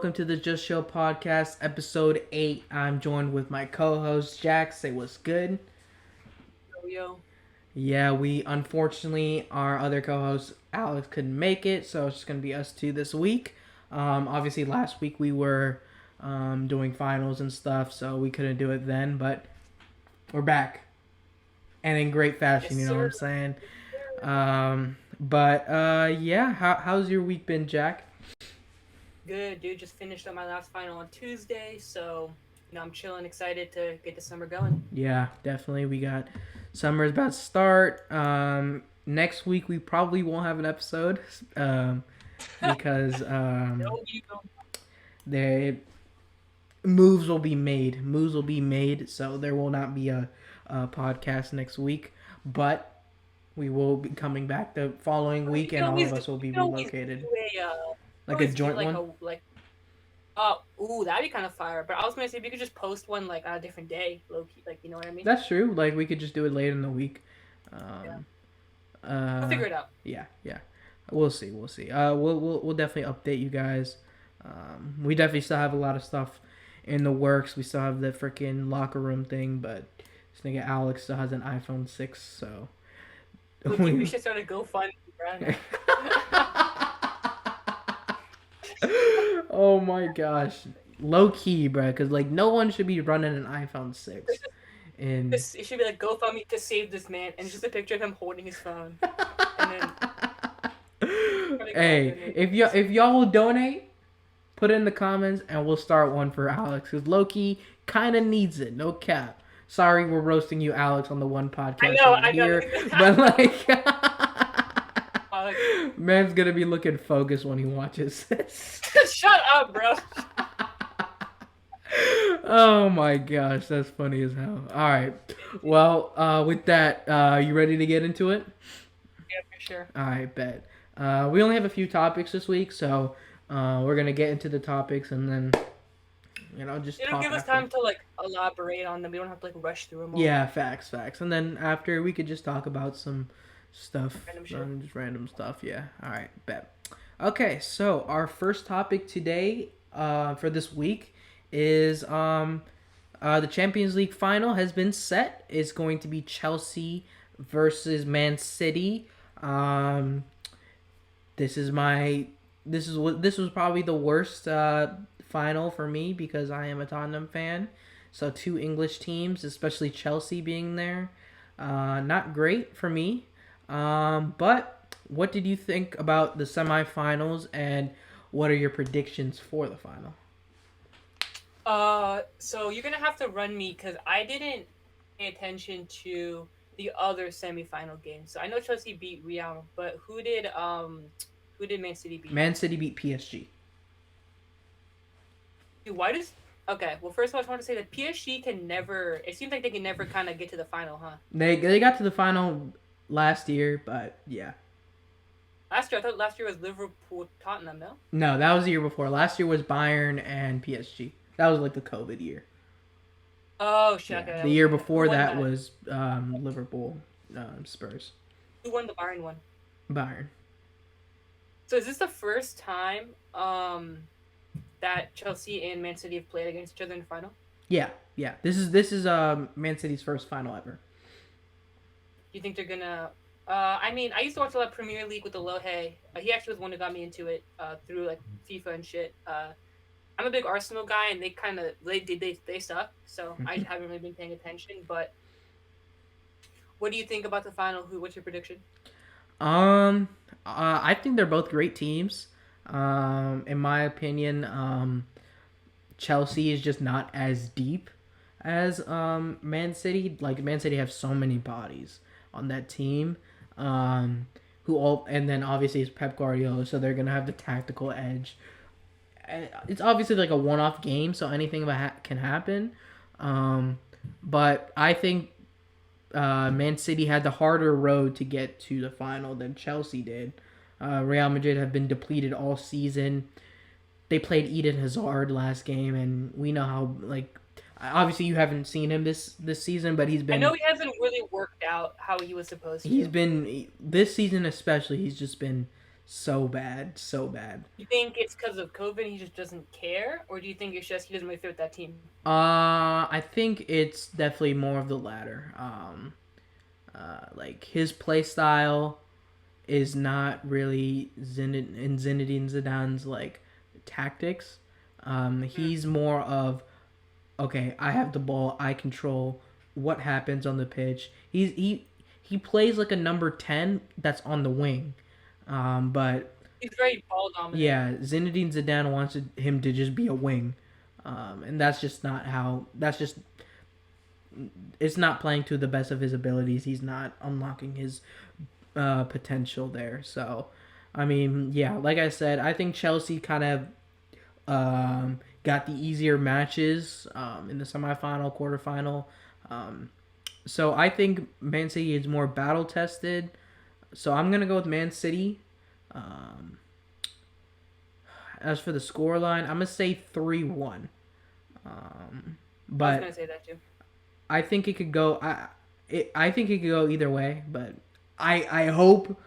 welcome to the Just Show podcast, episode 8. I'm joined with my co-host Jack. Say what's good. Yo. Yeah, we unfortunately our other co-host Alex couldn't make it, so it's just gonna be us two this week. Obviously last week we were doing finals and stuff, so we couldn't do it then, but we're back and in great fashion. Yes, You know what sir. I'm saying? Yes, sir. Yeah. How's your week been, Jack? Good, dude. Just finished up my last final on Tuesday, so I'm chilling, excited to get the summer going. Yeah, definitely. We got summer's about to start. Next week we probably won't have an episode because No, you don't. the moves will be made. Moves will be made, so there will not be a podcast next week. But we will be coming back the following You week, can and all always of do, us will you be can always relocated, do a like a joint like one. that'd be kind of fire. But I was gonna say if you could just post one like on a different day, low key, like you know what I mean? That's true. Like we could just do it later in the week. Yeah, Um, we'll uh, figure it out. yeah. We'll see. We'll see. We'll definitely update you guys. We definitely still have a lot of stuff in the works. We still have the freaking locker room thing, but this nigga Alex still has an iPhone 6, so We should start a GoFundMe, bro. oh my gosh, low key, bro, because like no one should be running an iPhone 6. And It should be like GoFundMe to save this man, and it's just a picture of him holding his phone, and then hey, if y'all will donate, put it in the comments and we'll start one for Alex because Loki kind of needs it. No cap. Sorry, we're roasting you, Alex, on the one podcast I know. here, but like, Like, man's gonna be looking focused when he watches this. shut up, bro. Oh my gosh, that's funny as hell. All right, well, with that, you ready to get into it? Yeah, for sure. All right, bet. We only have a few topics this week, so we're gonna get into the topics and then just It'll talk give us after. time to like elaborate on them. We don't have to like rush through them all. Yeah, facts. And then after we could just talk about some stuff, Random shit. just random stuff. Yeah. All right, bet. Okay, so our first topic today, for this week, is the Champions League final has been set. It's going to be Chelsea versus Man City. This is my this was probably the worst final for me because I am a Tottenham fan. So two English teams, especially Chelsea being there, not great for me. But what did you think about the semifinals, and what are your predictions for the final? So you're gonna have to run me because I didn't pay attention to the other semifinal games. So I know Chelsea beat Real, but who did Man City beat? Man City beat PSG. Dude, why does okay? Well, first of all, I just want to say that PSG can never. It seems like they can never kind of get to the final, huh? They got to the final last year, but yeah. I thought last year was Liverpool Tottenham, no? No, that was the year before. Last year was Bayern and PSG. That was like the COVID year. Oh shit! Yeah. Okay, The year who before won that was Liverpool, Spurs, Who won the Bayern one? Bayern. So is this the first time that Chelsea and Man City have played against each other in the final? Yeah. This is Man City's first final ever. Do you think they're gonna? I mean, I used to watch a lot of Premier League with the Lohe. He actually was one who got me into it through like FIFA and shit. I'm a big Arsenal guy, and they kind of they suck, so I just haven't really been paying attention. But what do you think about the final? What's your prediction? I think they're both great teams. In my opinion, Chelsea is just not as deep as Man City. Like Man City have so many bodies on that team. Who all and then obviously it's Pep Guardiola, so they're gonna have the tactical edge. It's obviously like a one-off game, so anything can happen. But I think Man City had the harder road to get to the final than Chelsea did. Real Madrid have been depleted all season. They played Eden Hazard last game, and we know how like. Obviously, you haven't seen him this season, but he's been. I know he hasn't really worked out how he was supposed to. He's been this season especially. He's just been so bad, so bad. You think it's because of COVID and he just doesn't care, or do you think it's just he doesn't really fit with that team? I think it's definitely more of the latter. Like his play style is not really Zinedine Zidane's like tactics. Mm. He's more of okay, I have the ball, I control what happens on the pitch. He plays like a number 10 that's on the wing. But He's very ball dominant. yeah, Zinedine Zidane wants him to just be a wing. And that's just not how. That's just it's not playing to the best of his abilities. He's not unlocking his potential there. So, I mean, yeah, like I said, I think Chelsea kind of got the easier matches in the semifinal, quarterfinal. Um, so I think Man City is more battle tested. So I'm gonna go with Man City. Um, as for the score line, I'm gonna say 3-1. I was But gonna say that too. I think it could go. I think it could go either way. But I hope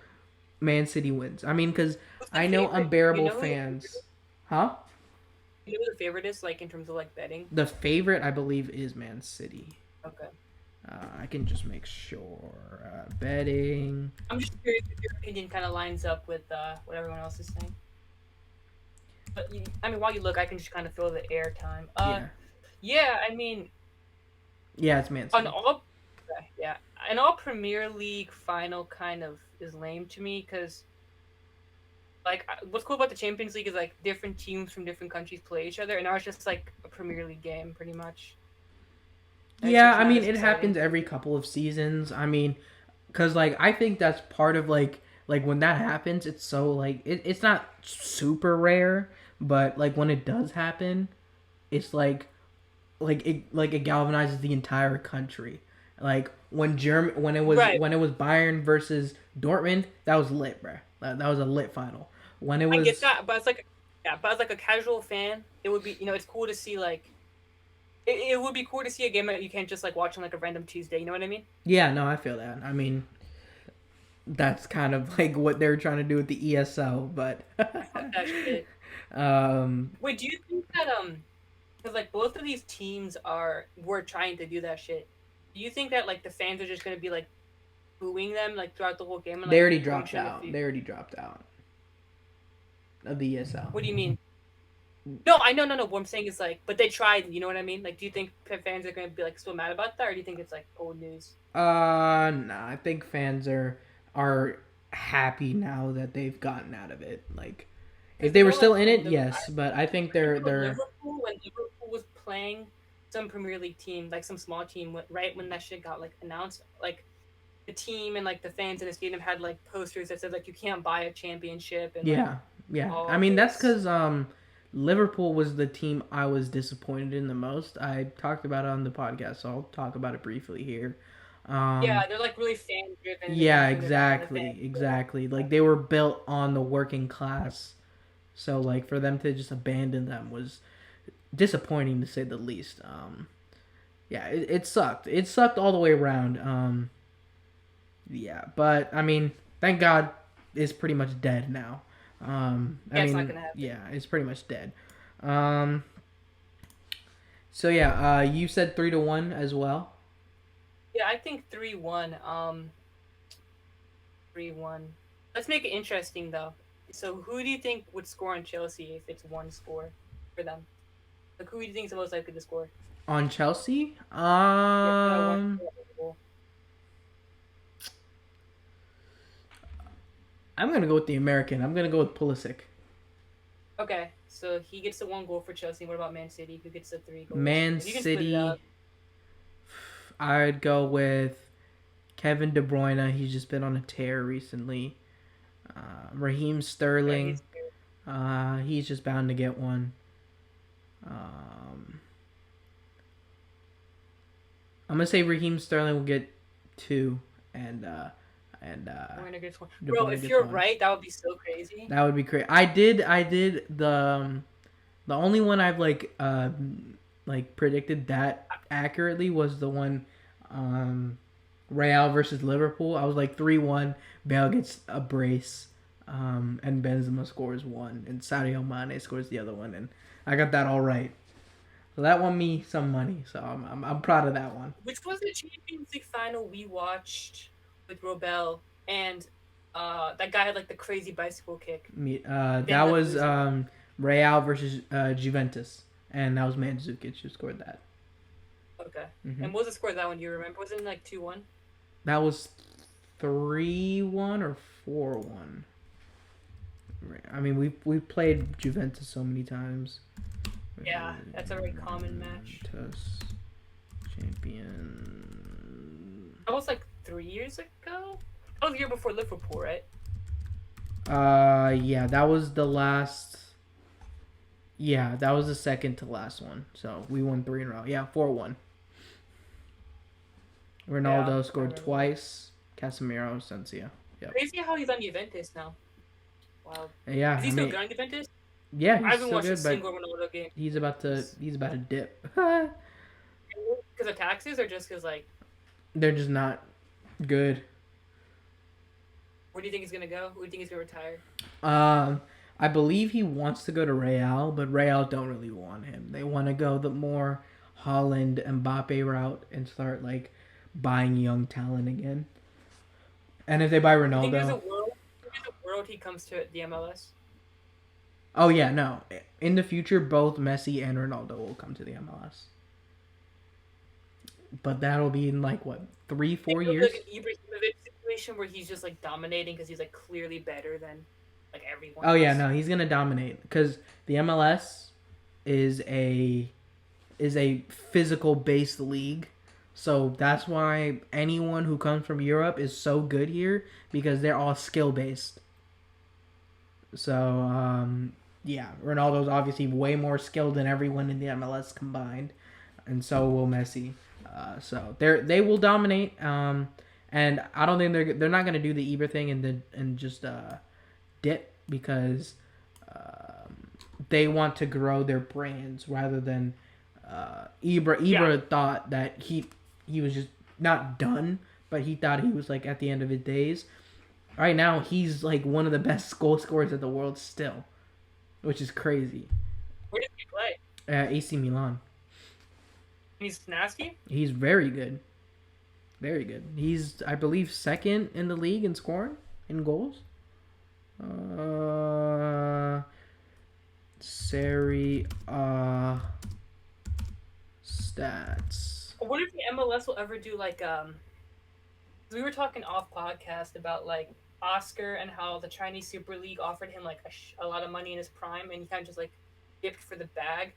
Man City wins. I mean, because Who's the I know favorite? You unbearable know who the favorite fans. is? Huh? You know who the favorite is, like in terms of like betting? The favorite, I believe, is Man City. Okay. I can just make sure. Betting. I'm just curious if your opinion kind of lines up with what everyone else is saying. But I mean, while you look, I can just kind of fill the air time. Yeah. Yeah, I mean, Yeah, it's Man on City. all, yeah, an all Premier League final kind of is lame to me because like what's cool about the Champions League is like different teams from different countries play each other, and ours just like a Premier League game pretty much. And it's Yeah, just I not mean, as it exciting. happens every couple of seasons. I mean, because like I think that's part of like when that happens, it's so like it's not super rare, but like when it does happen, it's like it galvanizes the entire country. Like Right. when it was Bayern versus Dortmund, that was lit, bro. That was a lit final. When it I get was that, but it's like yeah, but as like a casual fan, it would be it's cool to see like it would be cool to see a game that you can't just like watch on like a random Tuesday. You know what I mean? yeah, no, I feel that. I mean, that's kind of like what they're trying to do with the ESL, but Fuck that shit. um, Wait, do you think that because like both of these teams were trying to do that shit. Do you think that like the fans are just gonna be like booing them like throughout the whole game and they like already throwing dropped shit in the out. feet? They already dropped out of the ESL. What do you mean? No, I know, no, no. What I'm saying is like, but they tried. You know what I mean? Like, do you think fans are gonna be like still mad about that, or do you think it's like old news? Nah, I think fans are happy now that they've gotten out of it. Like, if Because you they were know, still like in when it, Liverpool, yes, but I think I remember they're Liverpool when Liverpool was playing some Premier League team, like some small team, right when that shit got like announced, like the team and like the fans in the stadium had like posters that said like you can't buy a championship and like yeah, yeah. I all mean, that's this. because Liverpool was the team I was disappointed in the most. I talked about it on the podcast, so I'll talk about it briefly here. Um, Yeah, they're like really fan driven and they got to yeah, bring it back in the fan. exactly. Like they were built on the working class, so like for them to just abandon them was disappointing to say the least. Yeah, it sucked. It sucked all the way around. Yeah, but I mean, thank God it's pretty much dead now. I Yeah, it's not mean, gonna happen. yeah, it's pretty much dead. Um, so yeah, you said 3-1 as well. Yeah, I think 3-1. 3-1. Let's make it interesting though. So who do you think would score on Chelsea if it's one score for them? Like who do you think is the most likely to score? On Chelsea. Yeah, for that one goal. I'm gonna go with the American. I'm gonna go with Pulisic. Okay, so he gets the one goal for Chelsea. What about Man City? Who gets the 3 goals? Man If you can split it City. up, I'd go with Kevin De Bruyne. He's just been on a tear recently. Raheem yeah, Sterling. he's good. He's just bound to get one. Um, I'm gonna say Raheem Sterling will get two, and De Bruyne gets one. De Bro, Bruyne if gets you're one. right, that would be so crazy. That would be great. I did the only one I've like predicted that accurately was the one Real versus Liverpool. I was like 3-1. Bale gets a brace. and Benzema scores one, and Sadio Mane scores the other one, and I got that all right. So that won me some money. So I'm proud of that one. Which was the Champions League final we watched with Robel and that guy had like the crazy bicycle kick. That Didn't let him was lose it. Real versus Juventus, and that was Mandzukic who scored that. Okay. Hmm And what was the score of that one? Do you remember? Was it like 2-1? That was 3-1 or 4-1. I mean, we played Juventus so many times. Yeah, that's a very common match. Juventus champion. That was like 3 years ago. That was the year before Liverpool, right? Yeah, that was the last. Yeah, that was the second to last one. So we won three in a row. Yeah, 4-1. Yeah, Ronaldo I scored remember that. twice. Casemiro, Sensio. Yep. Crazy how he's on Juventus now. Wow. Yeah, Is I he still mean, good on Juventus? yeah, I he's haven't still watched a good, but single Ronaldo game. he's about to dip. Because of taxes or just because, like, They're just not good. where do you think he's going to go? Who do you think he's going to retire? I believe he wants to go to Real, but Real don't really want him. They want to go the more Holland Mbappe route and start like buying young talent again. And if they buy You think there's a Ronaldo, world? There's a world he comes to the MLS? oh yeah, no. In the future, both Messi and Ronaldo will come to the MLS. But that'll be in like what, three, Think four it'll be years? like an Ibrahimovic situation where he's just like dominating because he's like clearly better than like everyone Oh yeah, else. no, he's gonna dominate because the MLS is a physical based league. So that's why anyone who comes from Europe is so good here because they're all skill based. So yeah, Ronaldo's obviously way more skilled than everyone in the MLS combined, and so will Messi. So they will dominate. And I don't think they're not gonna do the Ibra thing and just dip because they want to grow their brands rather than Yeah, Ibra thought that he was just not done, but he thought he was like at the end of his days. Right now, he's like one of the best goal scorers in the world still, which is crazy. where does he play? AC Milan, He's nasty. he's very good, very good. He's I believe second in the league in scoring in goals. Uh, Serie A stats. I wonder if the MLS will ever do like we were talking off podcast about like Oscar and how the Chinese Super League offered him like a lot of money in his prime and he kind of just like dipped for the bag.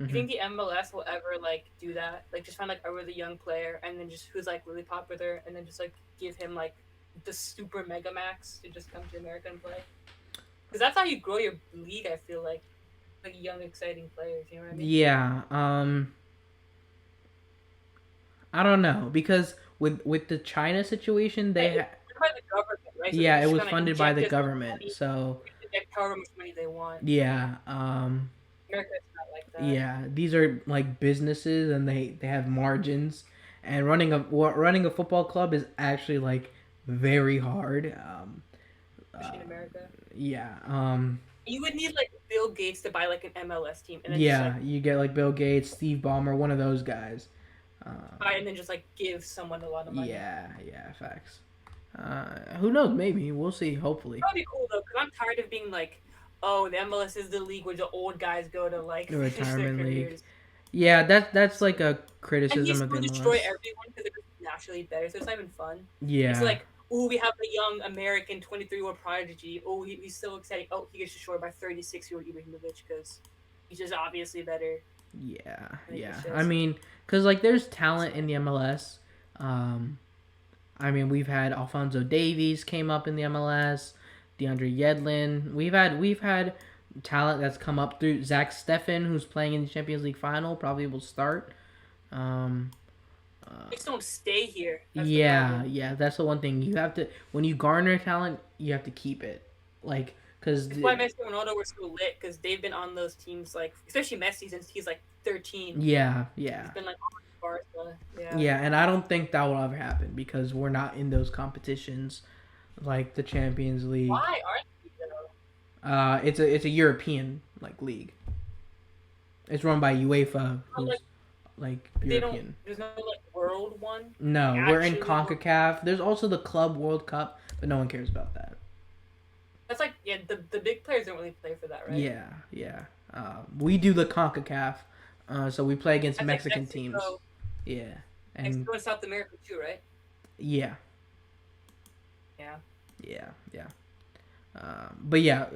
You Hmm think the MLS will ever like do that? Like just find like a really young player and then just who's like really popular and then just like give him like the super mega max to just come to America and play? Because that's how you grow your league. I feel like young exciting players. You know what I mean? Yeah. I don't know because with the China situation, Yeah, it's run by the government, right? So they yeah, can it just was kind of funded by inject the as much government. money, So inject however much money they want. yeah, America's not like that. yeah, these are like businesses and they have margins, and running a football club is actually like very hard. Especially in Uh, America. yeah, You would need like Bill Gates to buy like an MLS team, and then just like yeah, you get like Bill Gates, Steve Ballmer, one of those guys. buy and then just like give someone a lot of money. Yeah, facts. Who knows? Maybe we'll see. Hopefully, That'd be cool though, because I'm tired of being like, oh, the MLS is the league where the old guys go to like the finish their retirement league. careers. Yeah, that's like a And you criticism of the still destroy MLS. everyone because they're just naturally better, so it's not even fun. It's Yeah, like, oh, we have a young American 23-year-old prodigy. Oh, he's so exciting. Oh, he gets destroyed by 36-year-old Ibrahimovic because he's just obviously better. yeah. I mean, cause like there's talent in the MLS. Um, I mean, we've had Alfonso Davies came up in the MLS, DeAndre Yedlin. We've had talent that's come up through Zach Steffen, who's playing in the Champions League final, probably will start. Um, They just don't stay here. That's the yeah, problem. yeah, that's the one thing you have to when you garner talent, you have to keep it. Like, cause It's why Messi and Ronaldo were so lit because they've been on those teams like, especially Messi since he's like 13. yeah, He's yeah. been like on Barca. Yeah. Yeah, and I don't think that will ever happen because we're not in those competitions. like the Champions League. Why aren't they though? It's a European like league. It's run by UEFA, Not like who's like they don't. European. There's no like world one. Like No, we're in actually one. CONCACAF. There's also the Club World Cup, but no one cares about that. That's like yeah. The big players don't really play for that, right? Yeah, yeah. We do the CONCACAF, so we play against That's like Mexican teams. Yeah, and Mexico and South America too, right? yeah, Yeah. yeah. But yeah,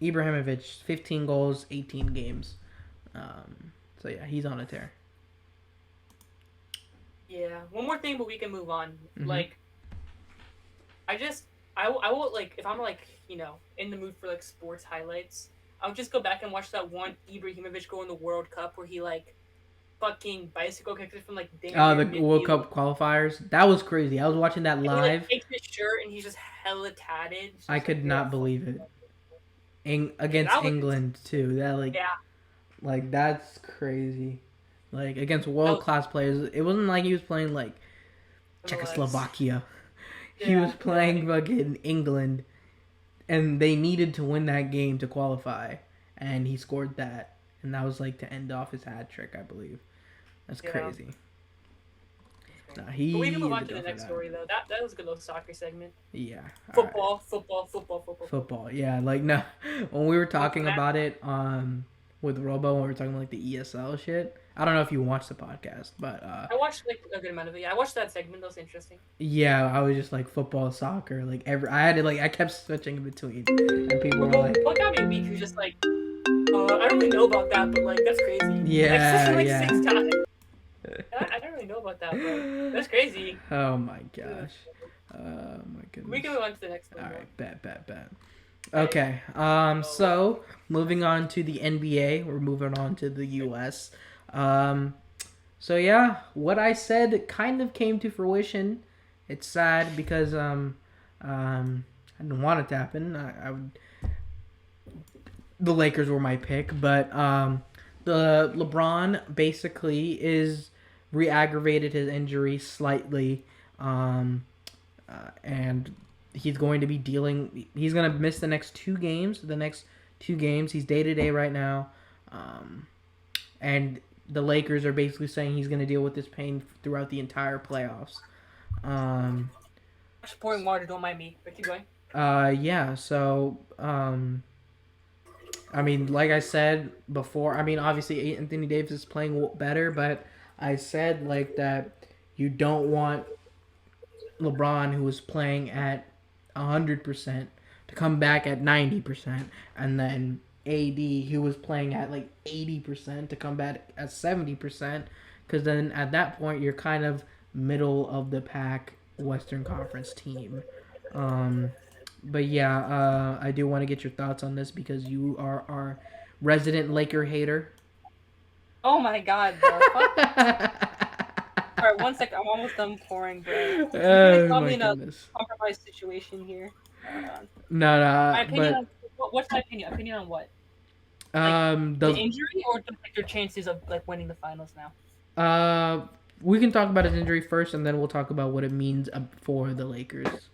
Ibrahimovic, 15 goals, 18 games. So yeah, he's on a tear. Yeah. One more thing, but we can move on. Mm-hmm. Like, I just, I will like if I'm like in the mood for like sports highlights, I'll just go back and watch that one Ibrahimovic goal in the World Cup where he like fucking bicycle kicks it from like damn near The World midfield. Cup qualifiers, that was crazy. I was watching that And he like live. takes his shirt and he's just hella tatted. It's I just like could you're a not believe it. yeah, Against that was England too. That yeah, like that's crazy. Like against that world was class players, it wasn't like he was playing like MLS. Czechoslovakia. He Yeah, was playing fucking England, and they needed to win that game to qualify, and he scored that, and that was like to end off his hat trick, I believe. That's yeah. crazy. Nah, But we can he move is on a to the done for next that. story though. That was a good little soccer segment. Yeah. All right. Football, football, football, football, football. Football. Yeah. Like no, when we were Oh, talking about it with Robo, when we were talking like the ESL shit. I don't know if you watched the podcast, but I watched like a good amount of it. Yeah, I watched that segment. That was interesting. yeah, I was just like football, soccer, like I had to like I kept switching in between, and people were Well, like, what got me weak was just like, I don't really know about that, but like that's crazy. Like yeah, like yeah. 6 times. I don't really know about that, but that's crazy. Oh my gosh. Oh my We goodness. can move on to the next All one though. right, bet. Right. Okay. So moving on to the NBA, we're moving on to the US. Um. So yeah, what I said kind of came to fruition. It's sad because I didn't want it to happen. I would. The Lakers were my pick, but the LeBron basically is re-aggravated his injury slightly, and he's going to be dealing. He's going to miss the next 2 games. The next 2 games, he's day to day right now, and the Lakers are basically saying he's going to deal with this pain throughout the entire playoffs. Um, Just pouring water. Don't mind me. But keep going. yeah. So, I mean, like I said before, I mean, obviously Anthony Davis is playing better, but I said like that you don't want LeBron, who was playing at 100%, to come back at 90%, and then AD, who was playing at like 80%, to come back at 70%, because then at that point you're kind of middle of the pack Western Conference team. Um, but yeah, I do want to get your thoughts on this because you are our resident Laker hater. Oh my god, bro. All right, 1 second. I'm almost done pouring, bro. You're gonna Oh call my me in a goodness. compromised situation here. Hold on. No, My no, opinion but on what's my opinion? Opinion on what? Like the the injury or just like their chances of like winning the finals now? we can talk about his injury first, and then we'll talk about what it means for the Lakers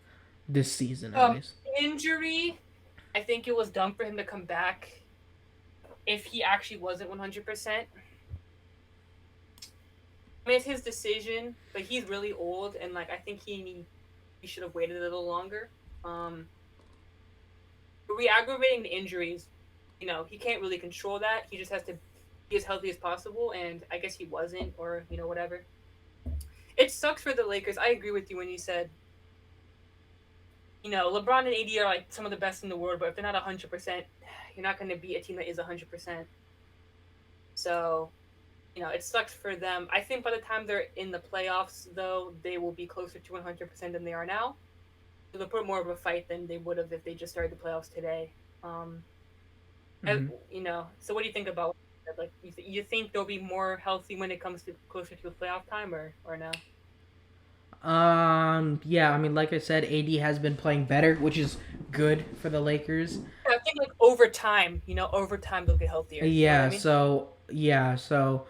this season, at Um, least. injury. I think it was dumb for him to come back if he actually wasn't 100%. I mean, it's his decision, but he's really old, and like I think he should have waited a little longer. Um, re-aggravating the injuries, he can't really control that. He just has to be as healthy as possible, and I guess he wasn't, or whatever. It sucks for the Lakers. I agree with you when you said, LeBron and AD are like some of the best in the world, but if they're not 100%, you're not going to beat a team that is 100%. So, it sucks for them. I think by the time they're in the playoffs, though, they will be closer to 100% than they are now. So they'll put more of a fight than they would have if they just started the playoffs today. Mm-hmm. So what do you think about that? Like, you think they'll be more healthy when it comes to closer to the playoff time, or no? Yeah, I mean, like I said, AD has been playing better, which is good for the Lakers. I think like over time, they'll get healthier. You know what Yeah, I mean? so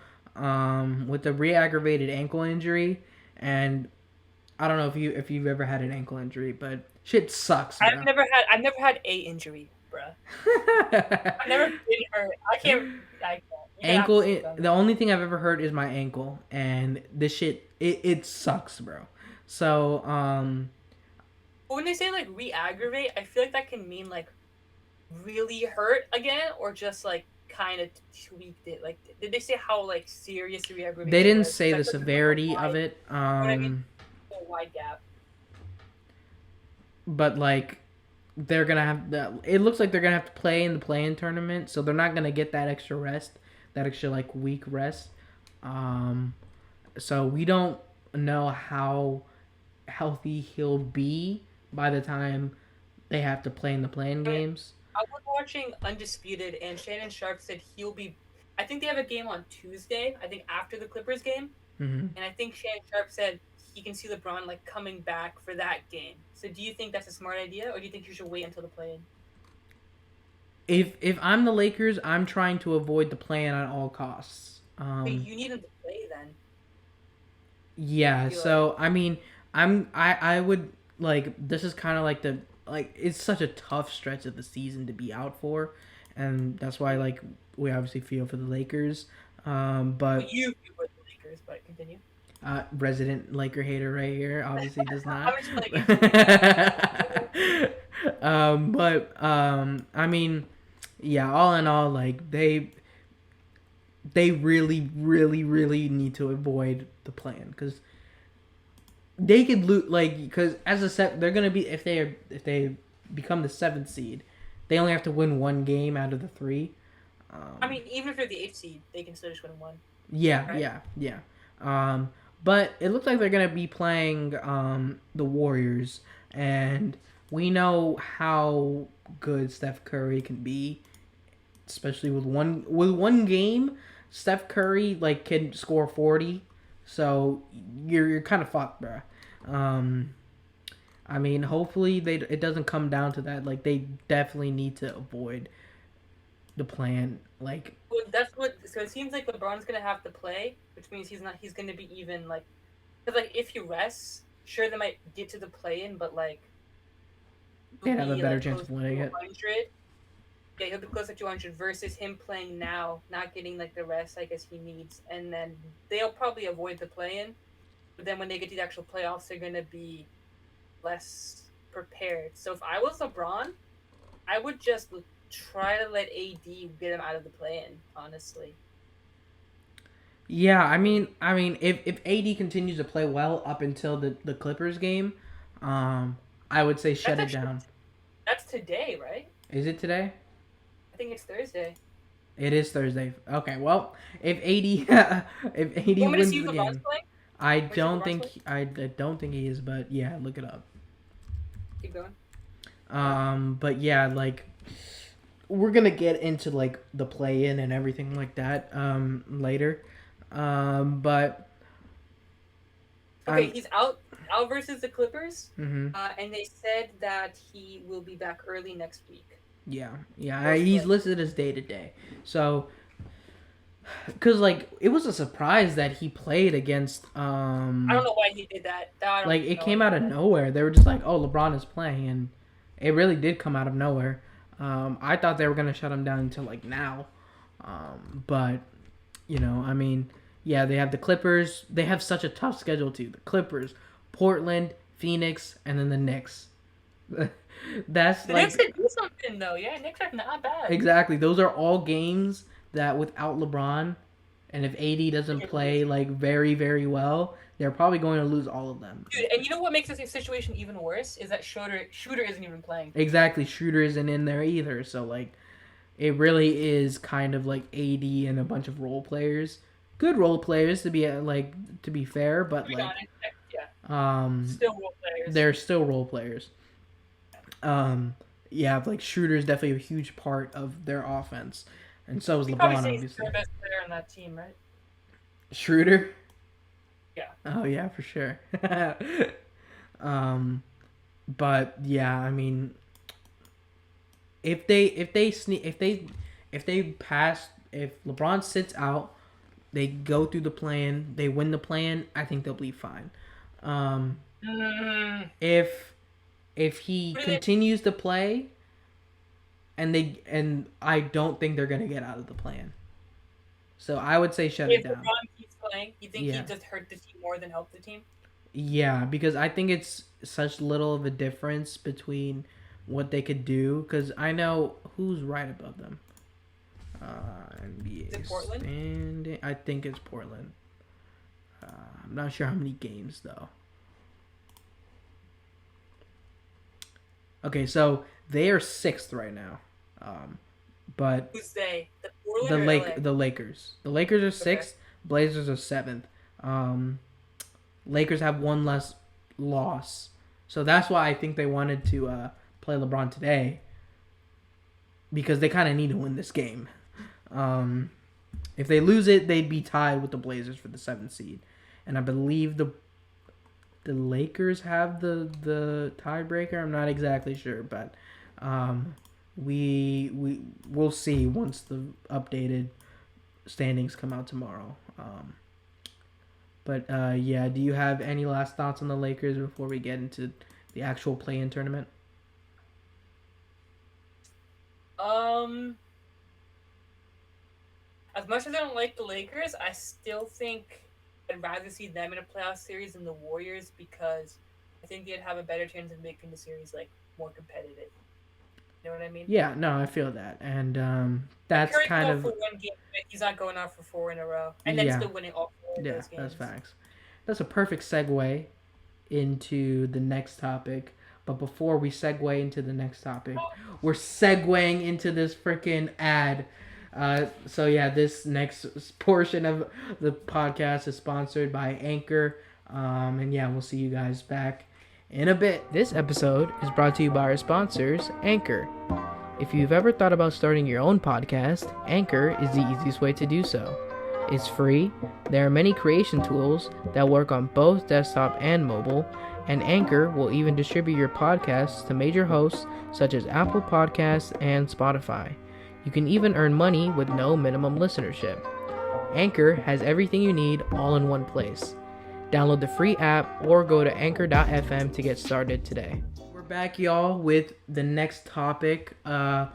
with the re-aggravated ankle injury, and I don't know if you've ever had an ankle injury, but shit sucks, bro. I've never had a injury, bruh. I've never been hurt. I can't. You're gonna have to sleep on The that. only thing I've ever hurt is my ankle, and this shit it sucks, bro. So But when they say like re-aggravate, I feel like that can mean like really hurt again, or just like kind of tweaked it. Like, did they say how like serious the they re-aggravation didn't was? say Because I the feel like there's like a severity of wide, it, you know what I mean? A wide gap. but like they're gonna have the. It looks like they're gonna have to play in the play-in tournament, so they're not gonna get that extra rest, that extra like week rest. Um, so we don't know how healthy he'll be by the time they have to play in the play-in But games. I was watching Undisputed, and Shannon Sharp said he'll be. I think they have a game on Tuesday. I think after the Clippers game, Hmm. and I think Shannon Sharp said he can see LeBron like coming back for that game. So do you think that's a smart idea, or do you think you should wait until the play-in? If I'm the Lakers, I'm trying to avoid the play-in at all costs. But you need him to play then. I Yeah, feel like. so I mean, I would like this is kind of like the like it's such a tough stretch of the season to be out for, and that's why like we obviously feel for the Lakers. Well, But you were the Lakers, but continue. resident Laker hater right here obviously does not. I'm just playing games. But I mean, yeah, all in all, like they really, really, really need to avoid the plan because they could lose. Like because as a set, they're gonna be if they become the seventh seed, they only have to win one game out of the three. I Um, mean, even if they're the eighth seed, they can still just win one, yeah, right? yeah, yeah. But it looks like they're gonna be playing the Warriors, and we know how good Steph Curry can be, especially with one game. Steph Curry like can score 40, so you're kind of fucked, bro. Um, I mean, hopefully it doesn't come down to that. Like they definitely need to avoid the plan. Like Well, that's what. So it seems like LeBron's gonna have to play, which means he's not. He's gonna be even like, because like if he rests, sure they might get to the play-in, but like he'll they'd have a be better like chance close of to winning it. 200. Yeah, he'll be close to 200 versus him playing now, not getting like the rest I guess he needs, and then they'll probably avoid the play-in. But then when they get to the actual playoffs, they're gonna be less prepared. So if I was LeBron, I would just try to let AD get him out of the play-in. Honestly, Yeah, I mean, if AD continues to play well up until the Clippers game, I would say shut that's it actually down. that's today, right? Is it today? I think it's Thursday. It is Thursday. Okay, well, if AD if You AD want me to wins see the if LeBron's game, playing? I Want me to see if don't LeBron's think playing? I don't think he is, but yeah, look it up. Keep going. Yeah. But yeah, like we're gonna get into like the play in and everything like that later. But Okay, I'm he's out. Out versus the Clippers, hmm and they said that he will be back early next week. yeah, Most he's likely. listed as day to day. So because like it was a surprise that he played against I don't know why he did that. That I don't like it know why he came out did of that. nowhere. They were just like, oh, LeBron is playing, and it really did come out of nowhere. I thought they were gonna shut him down until like now, but I mean, yeah, they have the Clippers. They have such a tough schedule too. The Clippers, Portland, Phoenix, and then the Knicks. That's The Knicks like could do something though. Yeah, Knicks are not bad. exactly. Those are all games that without LeBron, and if AD doesn't They can lose. play like very very well, they're probably going to lose all of them. Dude, and you know what makes this situation even worse is that Shooter isn't even playing. Exactly, Schroeder isn't in there either. So like, it really is kind of like AD and a bunch of role players, good role players to be to be fair, To but be like honest, yeah, um still role players. they're still role players. Um, yeah, like Schroeder is definitely a huge part of their offense, and so is You probably LeBron, say he's obviously. the best player on that team, right? Schroeder. Yeah. Oh yeah, for sure. um, but yeah, I mean, if they pass, if LeBron sits out, they go through the plan, they win the plan. I think they'll be fine. Um, Mm. If he continues to play, and I don't think they're gonna get out of the plan. So I would say shut it If down. LeBron keeps playing, you think he Yeah. just hurt the team more than help the team? Yeah, because I think it's such little of a difference between what they could do. Because I know who's right above them. Is it NBA Portland? standing. I think it's Portland. I'm not sure how many games though. Okay, so they are sixth right now, but Who's they? The Portland or LA? The Lakers. The Lakers are Okay. sixth. Blazers are seventh. Um, Lakers have one less loss, so that's why I think they wanted to play LeBron today because they kind of need to win this game. Um, if they lose it, they'd be tied with the Blazers for the seventh seed, and I believe the Lakers have the tiebreaker. I'm not exactly sure, but we'll see once the updated standings come out tomorrow. But yeah, do you have any last thoughts on the Lakers before we get into the actual play-in tournament? Um, as much as I don't like the Lakers, I still think I'd rather see them in a playoff series than the Warriors because I think they'd have a better chance of making the series like more competitive. You know what I mean? Yeah, no, I feel that, and Like that's Curry can kind go of for one game, but he's not going out for four in a row, and then yeah, still winning all four of yeah, those that's games. facts. That's a perfect segue into the next topic. But before we segue into the next topic, we're segueing into this freaking ad. So yeah, this next portion of the podcast is sponsored by Anchor. And yeah, we'll see you guys back in a bit. This episode is brought to you by our sponsors, Anchor. If you've ever thought about starting your own podcast, Anchor is the easiest way to do so. It's free, there are many creation tools that work on both desktop and mobile, and Anchor will even distribute your podcasts to major hosts such as Apple Podcasts and Spotify. You can even earn money with no minimum listenership. Anchor has everything you need all in one place. Download the free app or go to anchor.fm to get started today. We're back, y'all, with the next topic. We're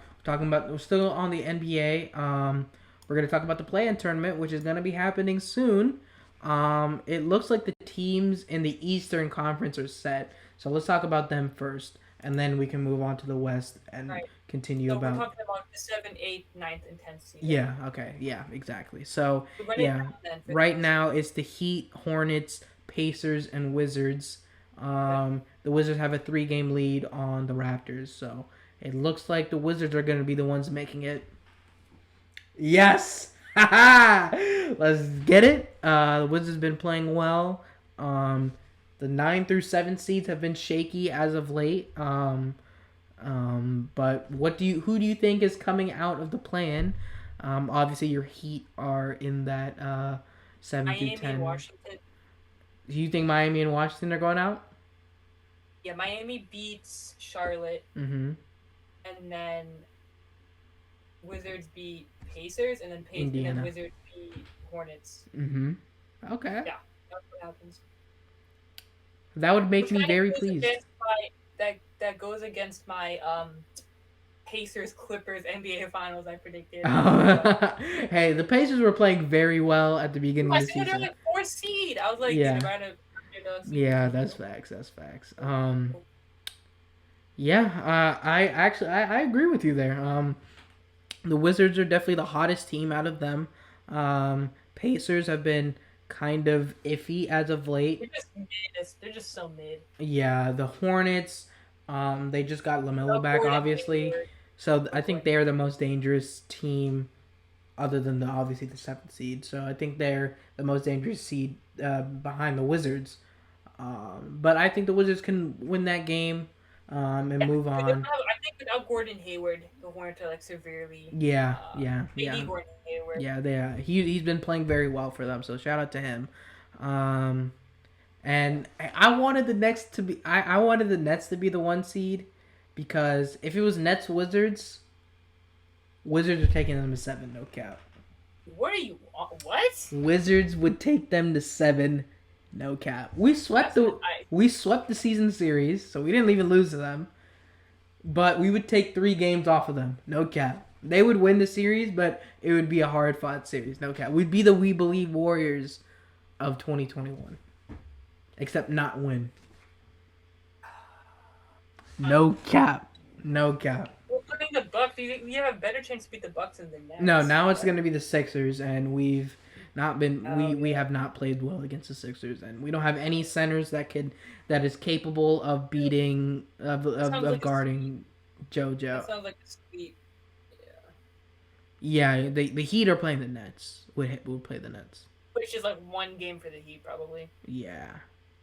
still on the NBA. We're going to talk about the play-in tournament, which is going to be happening soon. It looks like the teams in the Eastern Conference are set. So let's talk about them first, and then we can move on to the West and continue So about. we're talking about the 7th, 8th, 9th, and 10th seed. Yeah, okay. Yeah, exactly. So, yeah, right now it's the Heat, Hornets, Pacers, and Wizards. The Wizards have a 3-game lead on the Raptors. So it looks like the Wizards are going to be the ones making it. Yes! Let's get it. The Wizards been playing well. The 9 through 7 seeds have been shaky as of late. But who do you think is coming out of the plan? Obviously your Heat are in that 7 through 10. And Washington. Do you think Miami and Washington are going out? Yeah, Miami beats Charlotte. Mm-hmm. And then Wizards beat Pacers, and then Wizards beat Hornets. Mm-hmm. Okay. Yeah, that's what happens. That would make me very pleased. That goes against my Pacers Clippers NBA Finals I predicted. Hey, the Pacers were playing very well at the beginning of the season. They're like 4th seed. I was like, yeah, that's facts. That's facts. Yeah, I agree with you there. The Wizards are definitely the hottest team out of them. Pacers have been kind of iffy as of late. They're just mid. They're just so mid. Yeah, the Hornets, they just got LaMelo back, obviously. So I think they're the most dangerous team other than obviously the 7th seed. So I think they're the most dangerous seed behind the Wizards. But I think the Wizards can win that game and move on. I think without Gordon Hayward, the Hornets are like severely. Yeah. Gordon Hayward. Yeah. He's been playing very well for them. So shout out to him. And I wanted the Nets to be. I wanted the Nets to be the 1 seed because if it was Nets Wizards are taking them to 7, no cap. What? Wizards would take them to 7, no cap. We swept the we swept the season series, so we didn't even lose to them. But we would take 3 games off of them. No cap. They would win the series, but it would be a hard fought series. No cap. We'd be the We Believe Warriors of 2021. Except not win. No cap. No cap. Well, I think the Bucks. You have a better chance to beat the Bucks than the Nets. No, now it's gonna be the Sixers, and we've not been we Yeah. have not played well against the Sixers, and we don't have any centers that is capable of beating Sounds of like guarding that JoJo. sounds like a sweep. Yeah, the Heat are playing the Nets. Would play the Nets. Which is like 1 game for the Heat, probably. Yeah.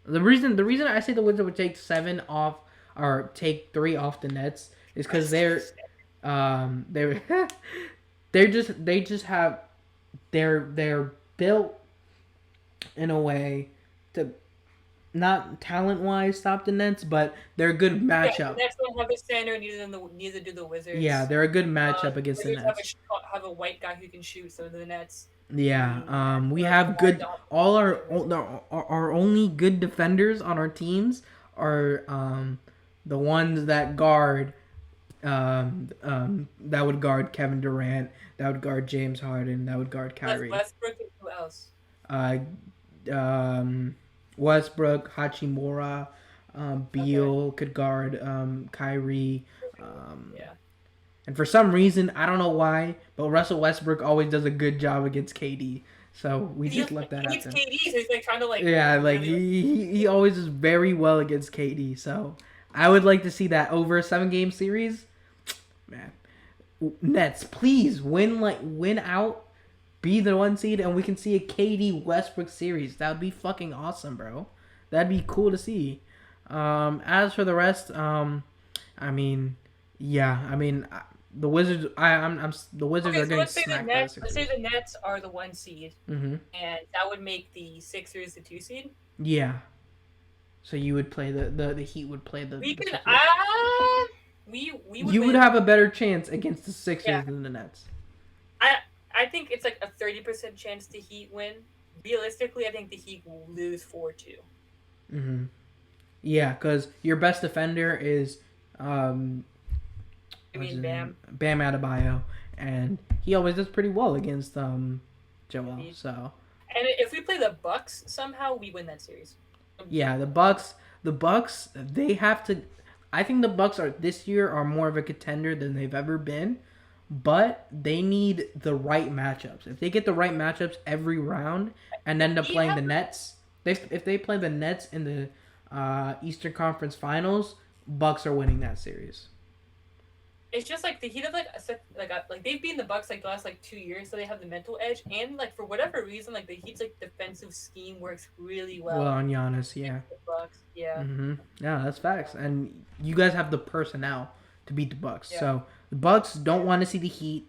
The reason I say the Wizards would take 7 off or take 3 off the Nets is because they're they just have they're built in a way to not talent wise stop the Nets, but they're a good Yeah, matchup. the Nets don't have a center, neither do the Wizards. Yeah, they're a good matchup against the Wizards Nets. have a white guy who can shoot, so the Nets. Yeah, we have good. All our only good defenders on our teams are the ones that guard that would guard Kevin Durant, that would guard James Harden, that would guard Kyrie. Westbrook and who else? Uh, Westbrook, Hachimura, Beal could guard Kyrie. Yeah. And for some reason, I don't know why, but Russell Westbrook always does a good job against KD. So we just let that He's happen. KD, so he's like trying to like. Yeah, like he always does very well against KD. So I would like to see that over a 7-game series. Man, Nets, please win out, be the 1 seed, and we can see a KD Westbrook series. That would be fucking awesome, bro. That'd be cool to see. As for the rest, I mean, yeah, I mean. The Wizards, the Wizards Okay, are so getting let's say the smacked by the Nets. Let's Sixers. say the Nets are the 1 seed, Mm-hmm. and that would make the Sixers the 2 seed. Yeah. So you would play the Heat would play the. We the can Sixers. we You would win. have a better chance against the Sixers Yeah. than the Nets. I think it's like a 30% chance the Heat win. Realistically, I think the Heat will lose 4-2. Mm-hmm. Yeah, because your best defender is I mean, Bam. Bam Adebayo, and he always does pretty well against Joel. So And if we play the Bucks somehow, we win that series. yeah, the Bucks, they have to. I think the Bucks are this year are more of a contender than they've ever been, but they need the right matchups. If they get the right matchups every round and end up playing the Nets, if they play the Nets in the Eastern Conference Finals, Bucks are winning that series. It's just like the Heat have like they've beaten the Bucks like the last like 2 years, so they have the mental edge, and like for whatever reason, like the Heat's like defensive scheme works really well. Well, on Giannis, yeah. The Bucks, yeah. Mm-hmm. Yeah, that's facts. And you guys have the personnel to beat the Bucks. Yeah. So the Bucks don't want to see the Heat.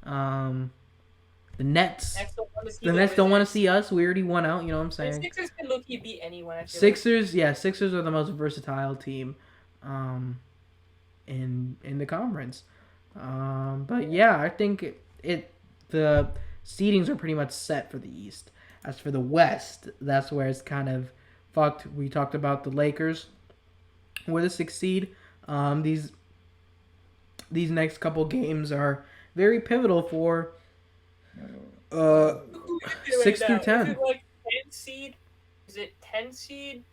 The Nets. The Nets don't want to see us. We already won out. You know what I'm The saying? Sixers can low-key beat anyone. I feel Sixers, yeah, Sixers are the most versatile team, in the conference. But yeah, I think the seedings are pretty much set for the East. As for the West, that's where it's kind of fucked. We talked about the Lakers, were the 6th seed. These next couple games are very pivotal for 6 through 10. Is it like 10 seed? Is it 10 seed?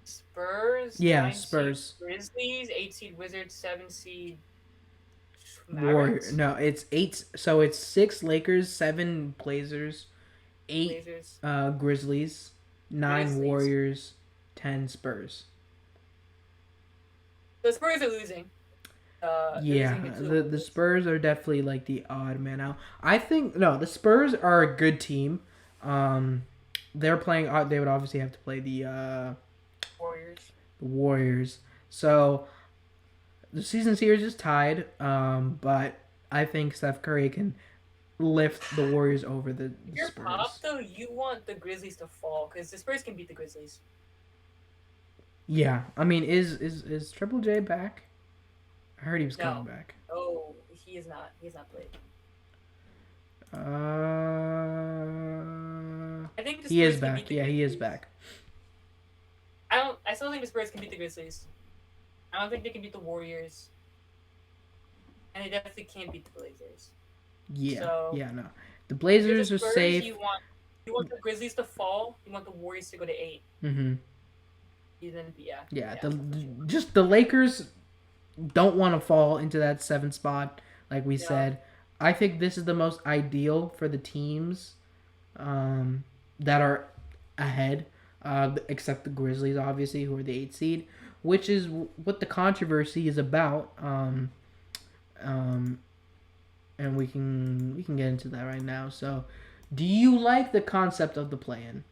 Spurs. Yeah, 9 Spurs. Seed Grizzlies. 8 seed Wizards. 7 seed Warrior. Mavericks. No, it's 8. So it's 6 Lakers, 7 Blazers, 8 Blazers. Grizzlies, 9 Grizzlies. Warriors, 10 Spurs. The Spurs are losing. Yeah, the Spurs are definitely like the odd man out. I think no, the Spurs are a good team. They're playing. They would obviously have to play the Warriors. Warriors. So the season series is tied. But I think Steph Curry can lift the Warriors over the Your Spurs. pop though, you want the Grizzlies to fall because the Spurs can beat the Grizzlies. Yeah, I mean, is Triple J back? I heard he was No. coming back. Oh, he is not. He has not played. Uh, I think the he is Spurs can back. beat the Yeah, he is Grizzlies. back. I don't. still think the Spurs can beat the Grizzlies. I don't think they can beat the Warriors, and they definitely can't beat the Blazers. Yeah, So yeah, no. The if you're the Blazers are Spurs, safe. you want the Grizzlies to fall. You want the Warriors to go to 8. Mm-hmm. You then yeah Yeah, yeah the for sure. just the Lakers don't want to fall into that 7 spot, like we Yeah. said. I think this is the most ideal for the teams that are ahead, except the Grizzlies, obviously, who are the 8 seed, which is what the controversy is about. Um, and we can get into that right now. So, do you like the concept of the play-in?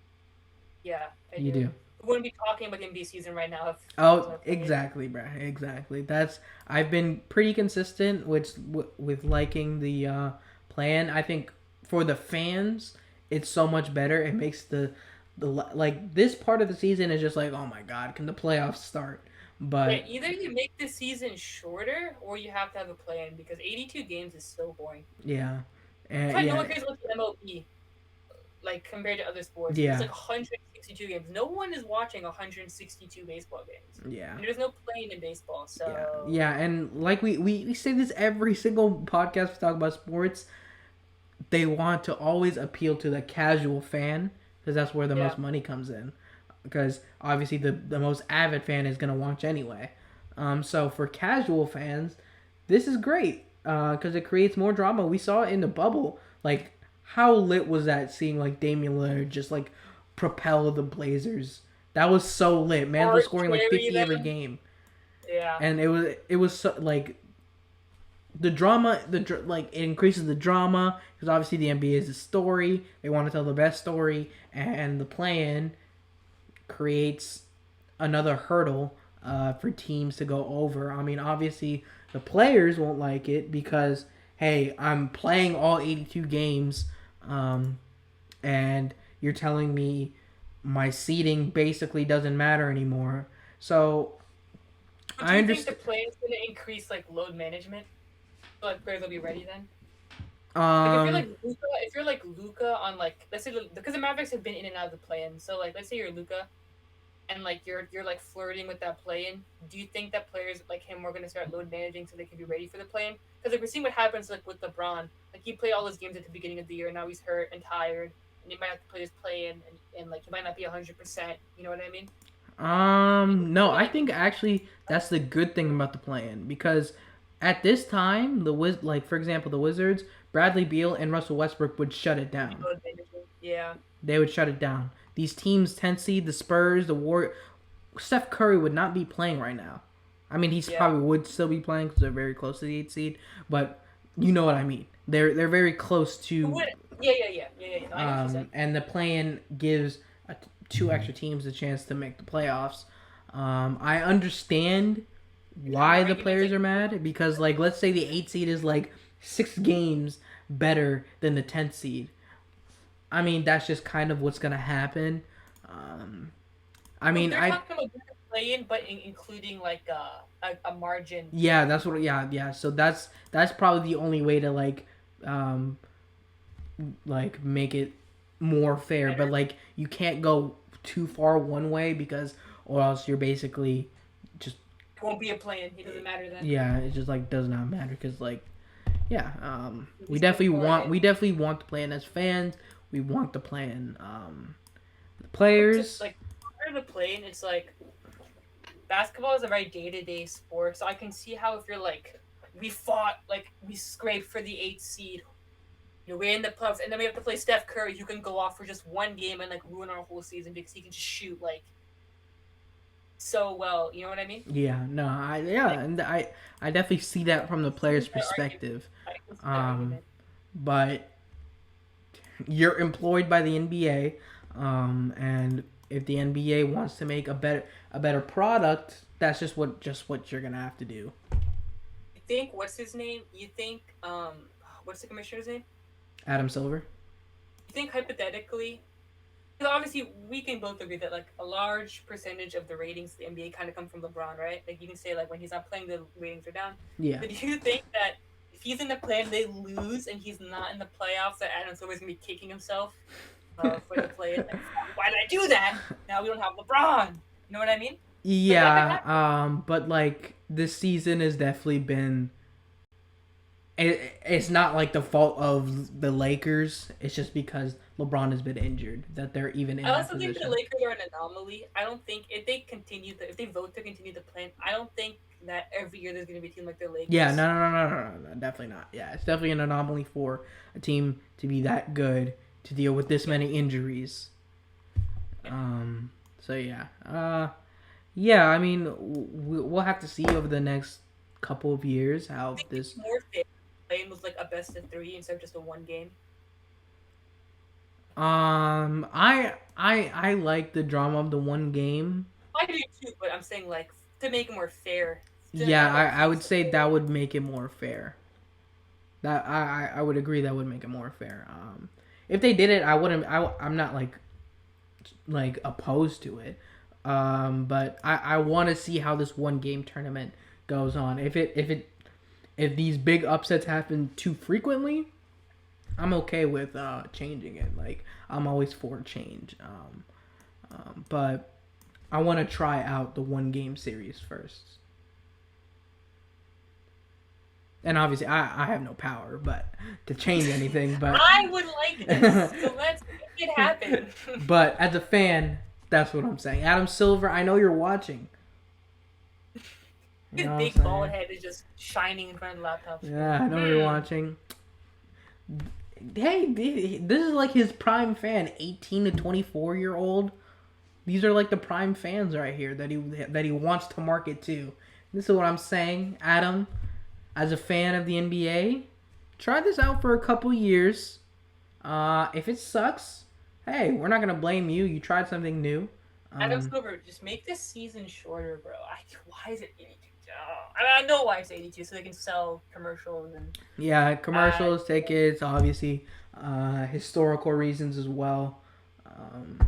Yeah, I You do. do. We wouldn't be talking about the NBA season right now if there was Oh, no play-in. exactly, bro. Exactly. That's I've been pretty consistent with liking the plan. I think for the fans, it's so much better. It makes the like this part of the season is just like, oh my god, can the playoffs start? Yeah, But either you make the season shorter or you have to have a play-in because 82 games is so boring. yeah, That's why no yeah, one cares about the MLB, like compared to other sports. It's yeah, like 162 games. No one is watching 162 baseball games. yeah. And there's no playing in baseball, Yeah, so yeah, and like we say this every single podcast we talk about sports. They want to always appeal to the casual fan because that's where the yeah. most money comes in. Because obviously the most avid fan is gonna watch anyway. So for casual fans, this is great because it creates more drama. We saw it in the bubble. Like how lit was that seeing like Damian Lillard just like propel the Blazers? That was so lit. Man Or was scoring like carry 50 every them. game, Yeah. and it was so, like the drama like it increases the drama because obviously the NBA is a story. They want to tell the best story, and the plan creates another hurdle for teams to go over. I mean, obviously the players won't like it because hey, I'm playing all 82 games, um, and you're telling me my seating basically doesn't matter anymore. So But do I you think the understand. play is going to increase like load management? So like players will be ready then. Like Um, If you're like Luca on like let's say because the Mavericks have been in and out of the play-in, so like let's say you're Luca and like you're like flirting with that play-in. Do you think that players like him are going to start load managing so they can be ready for the play-in? Because like we're seeing what happens like with LeBron. Like he played all his games at the beginning of the year, and now he's hurt and tired, and he might have to play his play-in, and like he might not be 100%. You know what I mean? No, I Like think actually that's the good thing about the plan because at this time, like for example, the Wizards, Bradley Beal and Russell Westbrook would shut it down. load management. Yeah, They would shut it down. These teams, 10 seed, the Spurs, the War, Steph Curry would not be playing right now. I mean, he's yeah. probably would still be playing because they're very close to the 8 seed, but you know what I mean. They're very close Who to would? Yeah. No, I know what you're saying. and the play-in gives two extra teams a chance to make the playoffs. I understand There's an why the argument players like are mad because, like, let's say the 8 seed is like 6 games better than the 10th seed. I mean, that's just kind of what's gonna happen. Um, I no, mean, they're talking about doing a play-in, but including like a margin. yeah, that's what, yeah. So that's probably the only way to um, like make it more fair, but Better. like you can't go too far one way because or else you're basically just It won't be a play-in. It doesn't matter then. yeah, it just like does not matter because like yeah, At we least definitely before want it. we definitely want the plan as fans. We want the plan. The But just players, like part of the play-in, it's like basketball is a very day-to-day sport, so I can see how if you're like we fought, like we scraped for the 8th seed. You know, we're in the playoffs, and then we have to play Steph Curry, who can go off for just one game and like ruin our whole season because he can just shoot like so well. You know what I mean? yeah, no, Like, and I definitely see that from the players' that argument. perspective. I can see that Um, argument. but you're employed by the NBA, and if the NBA wants to make a better product, that's just what you're gonna have to do. You think what's his name? You think what's the commissioner's name? Adam Silver. You think hypothetically, because obviously we can both agree that like a large percentage of the ratings of the NBA kind of come from LeBron, right? Like you can say like when he's not playing, the ratings are down. Yeah. But do you think that if he's in the play and they lose and he's not in the playoffs, that Adam Silver's gonna be kicking himself for the play? Like, why did I do that? Now we don't have LeBron. You know what I mean? But that could Yeah, happen. but like this season has definitely been. It's not like the fault of the Lakers. It's just because LeBron has been injured that they're even I in that also think the position. Lakers are an anomaly. I don't think if they vote to continue the plan, I don't think that every year there's going to be a team like the Yeah, Lakers. no, definitely not. Yeah, it's definitely an anomaly for a team to be that good to deal with this Yeah, many injuries. yeah. So yeah, yeah. I mean, we'll have to see over the next couple of years I how think it's this. more fair. Playing was like a best of three instead of just a one game. I like the drama of the one game. I do too, but I'm saying like to make it more fair, to Yeah, have like I would points. say that would make it more fair. That I would agree that would make it more fair. If they did it, I wouldn't. I'm not like opposed to it. But I want to see how this one game tournament goes on. If these big upsets happen too frequently, I'm okay with changing it. Like I'm always for change. But I want to try out the one game series first. And obviously, I have no power, but to change anything. But I would like this, so let's make it happen. but as a fan, that's what I'm saying. Adam Silver, I know you're watching. You His know what I'm big bald saying? head is just shining in front of the laptop Yeah, screen. I know you're watching. Hey, this is like his prime fan, 18 to 24 year old. These are like the prime fans right here that he wants to market to. This is what I'm saying, Adam. As a fan of the NBA, try this out for a couple years. If it sucks, hey, we're not gonna blame you. You tried something new. Adam Um, Silver, just make this season shorter, bro. Why is it 82? I mean, I know why it's 82, so they can sell commercials and yeah, ads. commercials, tickets, obviously, historical reasons as well. Um,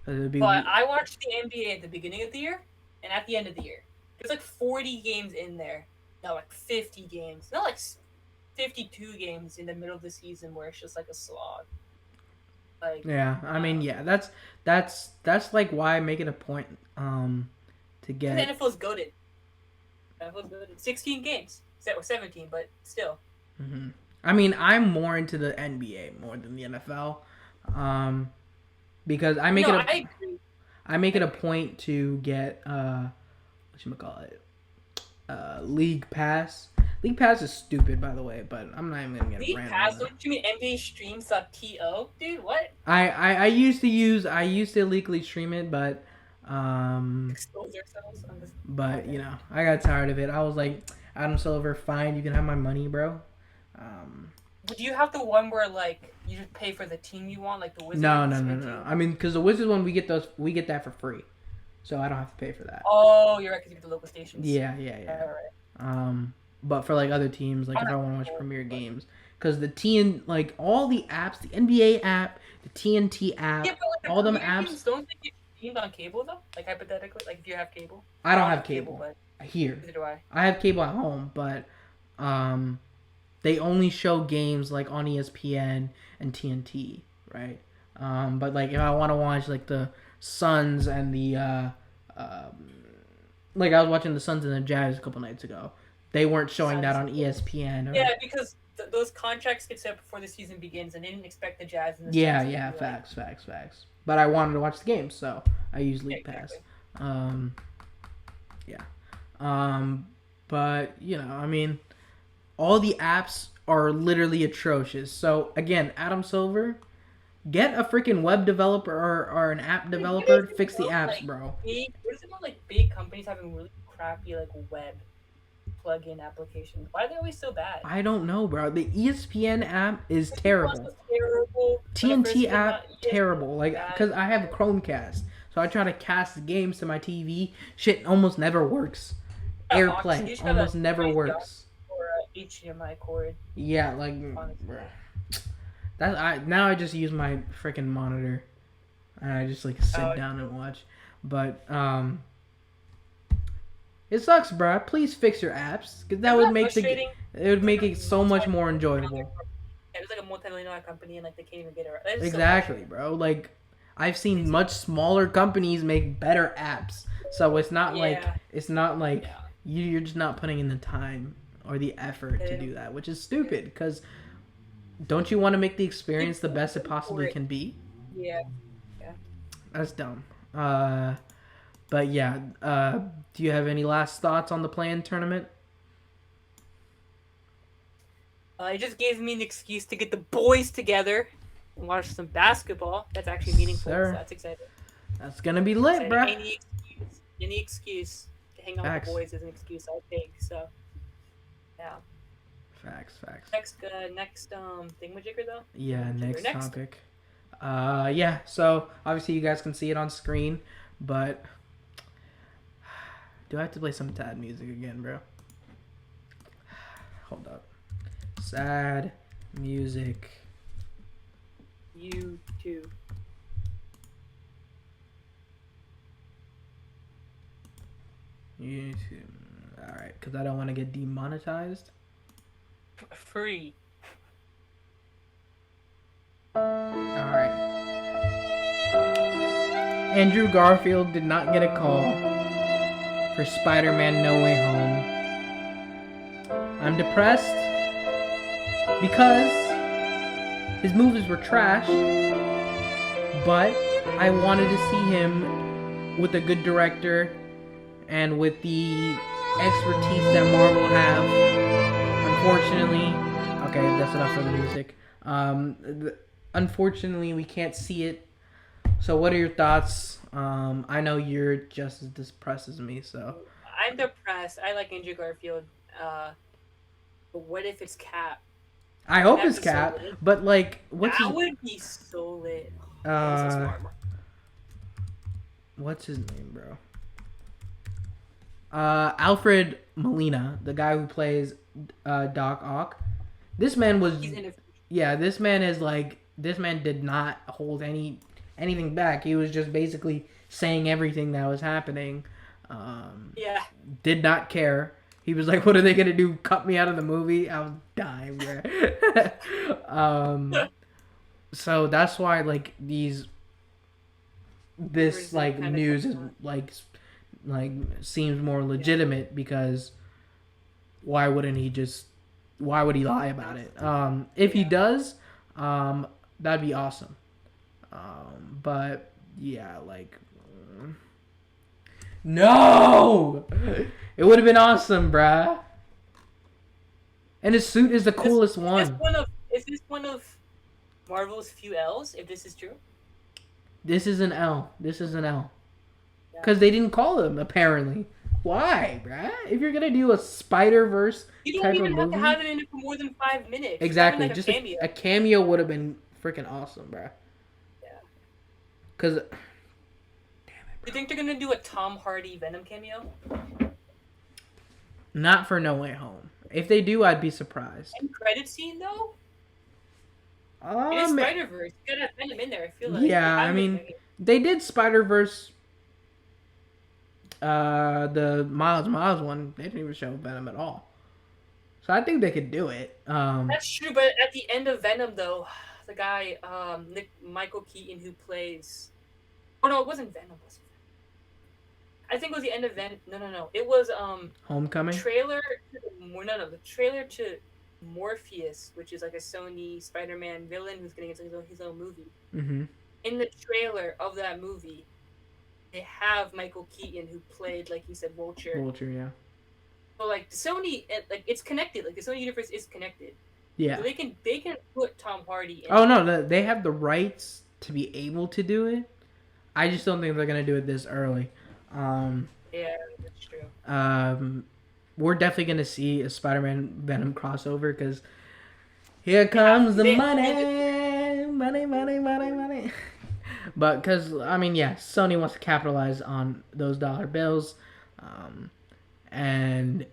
it'd be But I watched the NBA at the beginning of the year and at the end of the year. There's like 40 games in there. No, like 50 games. No, like 52 games in the middle of the season where it's just like a slog. Like, Yeah, I mean, yeah, that's like why I make it a point to the get. NFL's goaded. The NFL's goaded. 16 games. Or 17, but still. Mhm. I mean, I'm more into the NBA more than the NFL, um, because No, I agree. I make I it a agree. point to get what you call it, League Pass. League Pass is stupid, by the way, but I'm not even gonna get League rant on Pass, that. don't you mean NBA Streams.to? Dude, what? I used to illegally stream it, but um, Expose ourselves on this but you podcast. know, I got tired of it. I was like, Adam Silver, fine, you can have my money, bro. Um, Would you have the one where like you just pay for the team you want, like the no, no, Wizards no, or no, do no. you? I mean, because the Wizards one, we get that for free, so I don't have to pay for that. Oh, you're right, because you get the local stations. Yeah. All right. But for like other teams, like I'm if I not want to watch cool, Premier but games, because the TN like all the apps, the NBA app, the TNT yeah, app, but like all the them Premier apps, games don't think it's streamed on cable though. Like hypothetically, like if you have cable, I I don't don't have have cable, cable but here. neither do I. I have cable at home, but um, they only show games like on ESPN and TNT, right? But like if I want to watch like the Suns and the um, like I was watching the Suns and the Jazz a couple nights ago, they weren't showing that Sounds on ESPN yeah, or because those contracts get set before the season begins, and they didn't expect the Jazz and the yeah, Suns to yeah, be like facts. But I wanted to watch the game, so I used yeah, League Pass. exactly. Um, yeah. Um, but you know, I mean, all the apps are literally atrocious. So again, Adam Silver, get a freaking web developer or an app Dude, what is developer to it fix the about apps, like bro. what is it about like big companies having really crappy like web plug-in applications? Why are they always so bad? I don't know, bro. The ESPN app is Disney Plus terrible. was terrible when it first TNT came out. app ESPN terrible. was Like, bad. cause I have a Chromecast, so I try to cast the games to my TV. Shit almost never works. You AirPlay just got a almost never crazy works. or a HDMI cord. Yeah, like, Honestly, bruh. That I now I just use my freaking monitor, and I just like sit oh, down and watch. But it sucks, bro. Please fix your apps, cause that isn't would that make frustrating? it would It's like make a it so much more multi-million-dollar enjoyable. company. Yeah, it's like a multi-million-dollar company, and like they can't even get it right. That's so Exactly, frustrating. bro. Like I've seen much smaller companies make better apps. So Yeah, it's not like yeah. you're just not putting in the time or the effort to Uh, do that, which is stupid. Because don't you want to make the Keep experience the best it pushing for possibly it. can be? Yeah, yeah. That's dumb. But yeah, do you have any last thoughts on the play-in tournament? It just gave me an excuse to get the boys together and watch some basketball. That's actually meaningful, so Sir, that's exciting. that's gonna be lit, Exciting. bruh. Any excuse to hang out with the Facts. boys is an excuse I'll take. So yeah. Facts, facts. Next thingamajigger though. Yeah, Thingamajigger. next Next. topic. Yeah, so obviously you guys can see it on screen, but do I have to play some sad music again, bro? Hold up. Sad music. You too. YouTube. Alright, because I don't want to get demonetized. Free. Alright. Andrew Garfield did not get a call for Spider Man No Way Home. I'm depressed because his movies were trash, but I wanted to see him with a good director and with the expertise that Marvel have. Unfortunately, okay, that's enough for the music. Unfortunately, we can't see it. So, what are your thoughts? I know you're just as depressed as me, so. I'm depressed. I like Andrew Garfield. But what if it's Cap? I hope That'd it's be so Cap, lit. but like, what's That his, would be so lit. That'd be so uh, smart. what's his name, bro? Alfred Molina, the guy who plays Doc Ock. This man was, He's in it. yeah, this man did not hold anything back. He was just basically saying everything that was happening. Yeah. Did not care. He was like, "What are they gonna do? Cut me out of the movie?" I was dying, bro. So that's why like this like Kinda news is coming like seems more legitimate because why would he lie about it? If he does, that'd be awesome. But yeah, like no, it would have been awesome, bruh. And his suit is the coolest one. Is this one of Marvel's few L's? If this is true. This is an L. This is an L. Yeah. Because they didn't call him, apparently. Why, bruh? If you're gonna do a Spider-Verse You don't type of even have movie, to have it in it for more than 5 minutes. exactly, Like just a cameo. a cameo would have been freaking awesome, bruh. Yeah. Because You think they're gonna do a Tom Hardy Venom cameo? not for No Way Home. If they do, I'd be surprised. End credit scene though. It is Spider Verse. You gotta have Venom in there. I feel like. yeah, I mean, they did Spider-Verse. The Miles One, they didn't even show Venom at all. So I think they could do it. That's true, but at the end of Venom though, the guy Michael Keaton who plays. Oh no, it wasn't Venom. Was it? I think it was the end of Venom. No. It was Homecoming. The trailer to Morpheus, which is like a Sony Spider-Man villain who's getting his own movie. Mm-hmm. In the trailer of that movie, they have Michael Keaton who played, like you said, Vulture. Vulture, yeah. So like Sony, like it's connected. Like the Sony universe is connected. Yeah. So they can put Tom Hardy in. Oh no, they have the rights to be able to do it. I just don't think they're gonna do it this early. Yeah, that's true. We're definitely gonna see a Spider-Man Venom crossover because here comes the money. But because I mean, yeah, Sony wants to capitalize on those dollar bills, and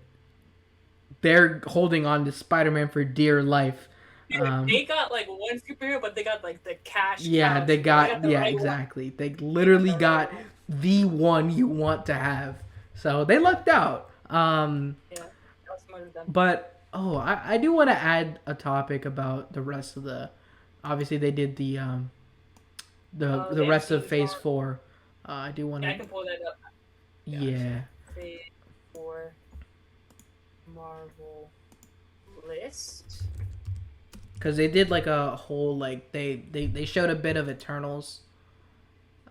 they're holding on to Spider-Man for dear life. They got like one superhero, but they got like the cash. Yeah, cow. they got the yeah, right exactly. They literally got the one you want to have. So they lucked out. Yeah, that was smart of them. But I do want to add a topic about the rest of the. Obviously, they did the the The rest of MCU is Phase on. Four. I do want Yeah, I to. can pull that up. Gotcha. Yeah, Phase 4 Marvel list. because they did like a whole like they showed a bit of Eternals.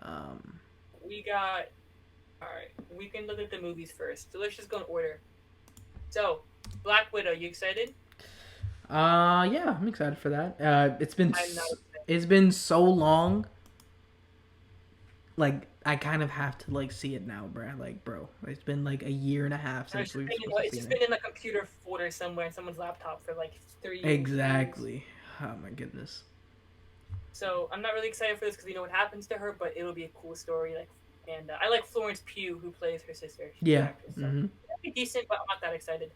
Um, We got. Alright, we can look at the movies first. So let's just go in order. So, Black Widow, you excited? yeah, I'm excited for that. I'm not excited. It's been so long. Like I kind of have to like see it now, bro. Like, bro, it's been like a year and a half No, since we were supposed to it's see just it. been in a computer folder somewhere in someone's laptop for like 3 years. Exactly. Oh my goodness. So I'm not really excited for this because we know what happens to her, but it'll be a cool story. Like, and I like Florence Pugh who plays her sister. She's a good Yeah. actress, so Mm-hmm. it'll be decent, but I'm not that excited.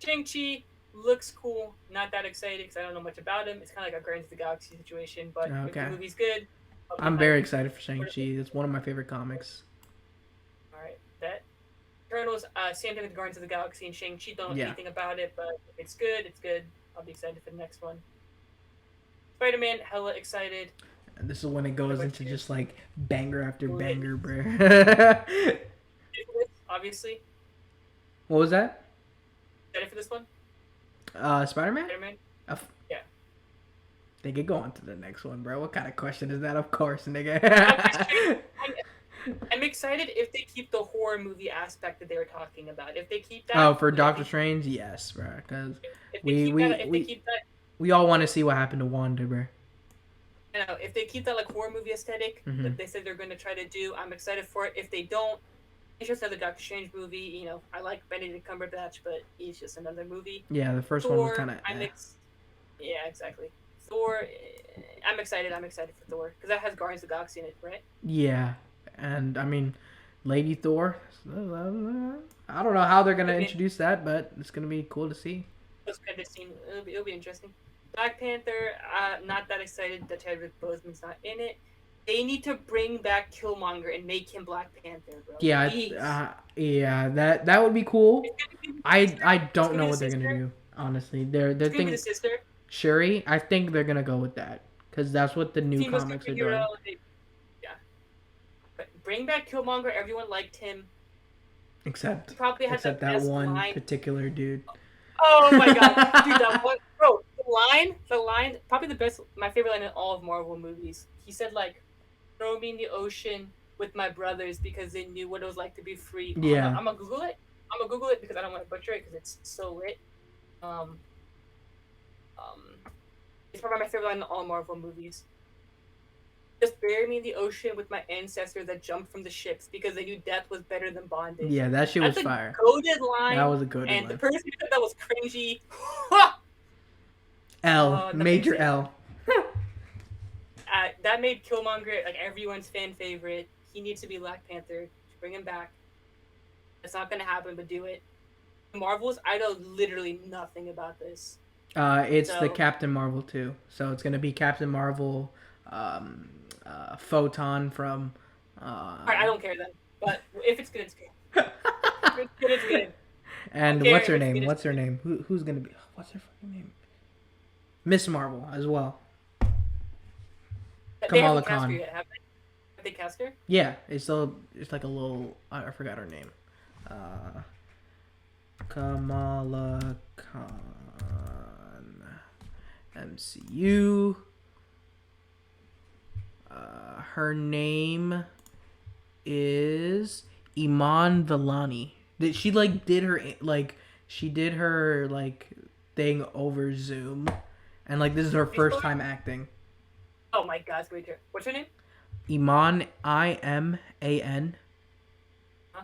Shang Chi looks cool. Not that excited because I don't know much about him. It's kind of like a Guardians of the Galaxy situation, but if the Okay. movie's good, I'll be I'm hyped. very excited for Shang Chi. It's one of my favorite comics. All right, that Eternals, same thing with Guardians of the Galaxy and Shang Chi. Don't know Yeah. anything about it, but if it's good, it's good. I'll be excited for the next one. Spider Man, hella excited. And this is when it What goes about into you? just like banger after Who hit banger, bro. obviously. What was that? Excited for this one? Spider Man. Spider Man. Yeah. They could go on to the next one, bro. What kind of question is that? Of course, I'm just kidding. nigga. I'm excited if they keep the horror movie aspect that they were talking about. If they keep that, Oh, for because I Doctor think Strange, yes, bro. Because if they we keep that, we if they we keep that, we all want to see what happened to Wanda, bro. you know, if they keep that like horror movie aesthetic Hmm. that they said they're going to try to do, I'm excited for it. If they don't, it's just another Doctor Strange movie. You know, I like Benedict Cumberbatch, but he's just another movie. Yeah, the first one was Thor, kind of yeah, exactly. Thor, I'm excited. I'm excited for Thor because that has Guardians of the Galaxy in it, right? yeah, and I mean, Lady Thor. I don't know how they're gonna It'll be introduce that, but it's gonna be cool to see. post credit scene. It'll be interesting. Black Panther, not that excited that Chadwick Boseman's not in it. They need to bring back Killmonger and make him Black Panther, bro. Yeah, Please. yeah, that would be cool. It's gonna be the I sister. It's don't gonna know be the what they're gonna sister. do. Honestly, they're It's gonna be the think sister. Shuri. I think they're gonna go with that because that's what the new Female comics are superhero. doing. Yeah. But bring back Killmonger. Everyone liked him. Except He probably had the except that best one line. particular dude. Oh my god, dude, that one, bro. The line, probably the best, my favorite line in all of Marvel movies. He said like, "Throw me in the ocean with my brothers because they knew what it was like to be free." Oh, Yeah. I'm gonna Google it. I'm gonna Google it because I don't want to butcher it because it's so lit. Um, um, it's probably my favorite line in all Marvel movies. Just bury me in the ocean with my ancestors that jumped from the ships because they knew death was better than bondage. Yeah, that shit was That's a fire. goaded That line, was a good and the line. person who said that was cringy. L, That makes major it. L. That made Killmonger like everyone's fan favorite. He needs to be Black Panther. Bring him back. It's not gonna happen, but do it. Marvels, I know literally nothing about this. It's the So, Captain Marvel too. So it's gonna be Captain Marvel, Photon from. alright, I don't care then. But if it's good, it's good. If it's good, it's good. I don't And care what's if her it's good, name? it's What's her good. name? Who's gonna be? What's her fucking name? Miss Marvel as well. They Kamala haven't cast her Khan. yet, have they? Have they cast her? Yeah, it's like a little. I forgot her name. Uh, Kamala Khan. MCU. Her name is Iman Vellani. Did she like did her like she did her like thing over Zoom, and like this is her Please spell first her? time acting. Oh my god, it's great to hear. What's her name? Iman Iman Huh?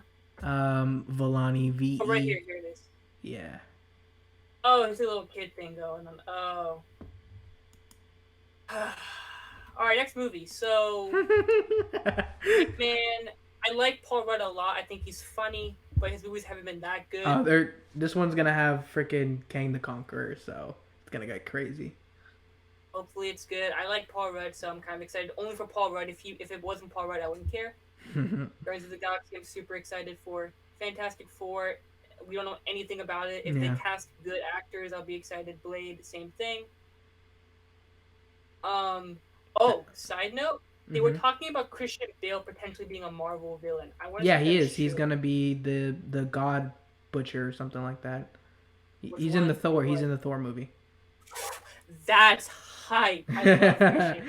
Vellani Oh, right VE. here it is. Yeah. Oh, it's a little kid thing going on. Oh. Alright, next movie. So, man, I like Paul Rudd a lot. I think he's funny, but his movies haven't been that good. They're this one's gonna have freaking Kang the Conqueror, so it's gonna get crazy. Hopefully, it's good. I like Paul Rudd, so I'm kind of excited. Only for Paul Rudd. If it wasn't Paul Rudd, I wouldn't care. Guardians of the Galaxy, I'm super excited for. Fantastic Four, we don't know anything about it. If they Yeah. cast good actors, I'll be excited. Blade, same thing. Oh, side note. They were Hmm. talking about Christian Bale potentially being a Marvel villain. I want to see Yeah, if he that's is. He's true. gonna be the God Butcher or something like that. Which He's in the one? Thor. He's What? in the Thor movie. That's hype. I love Christian.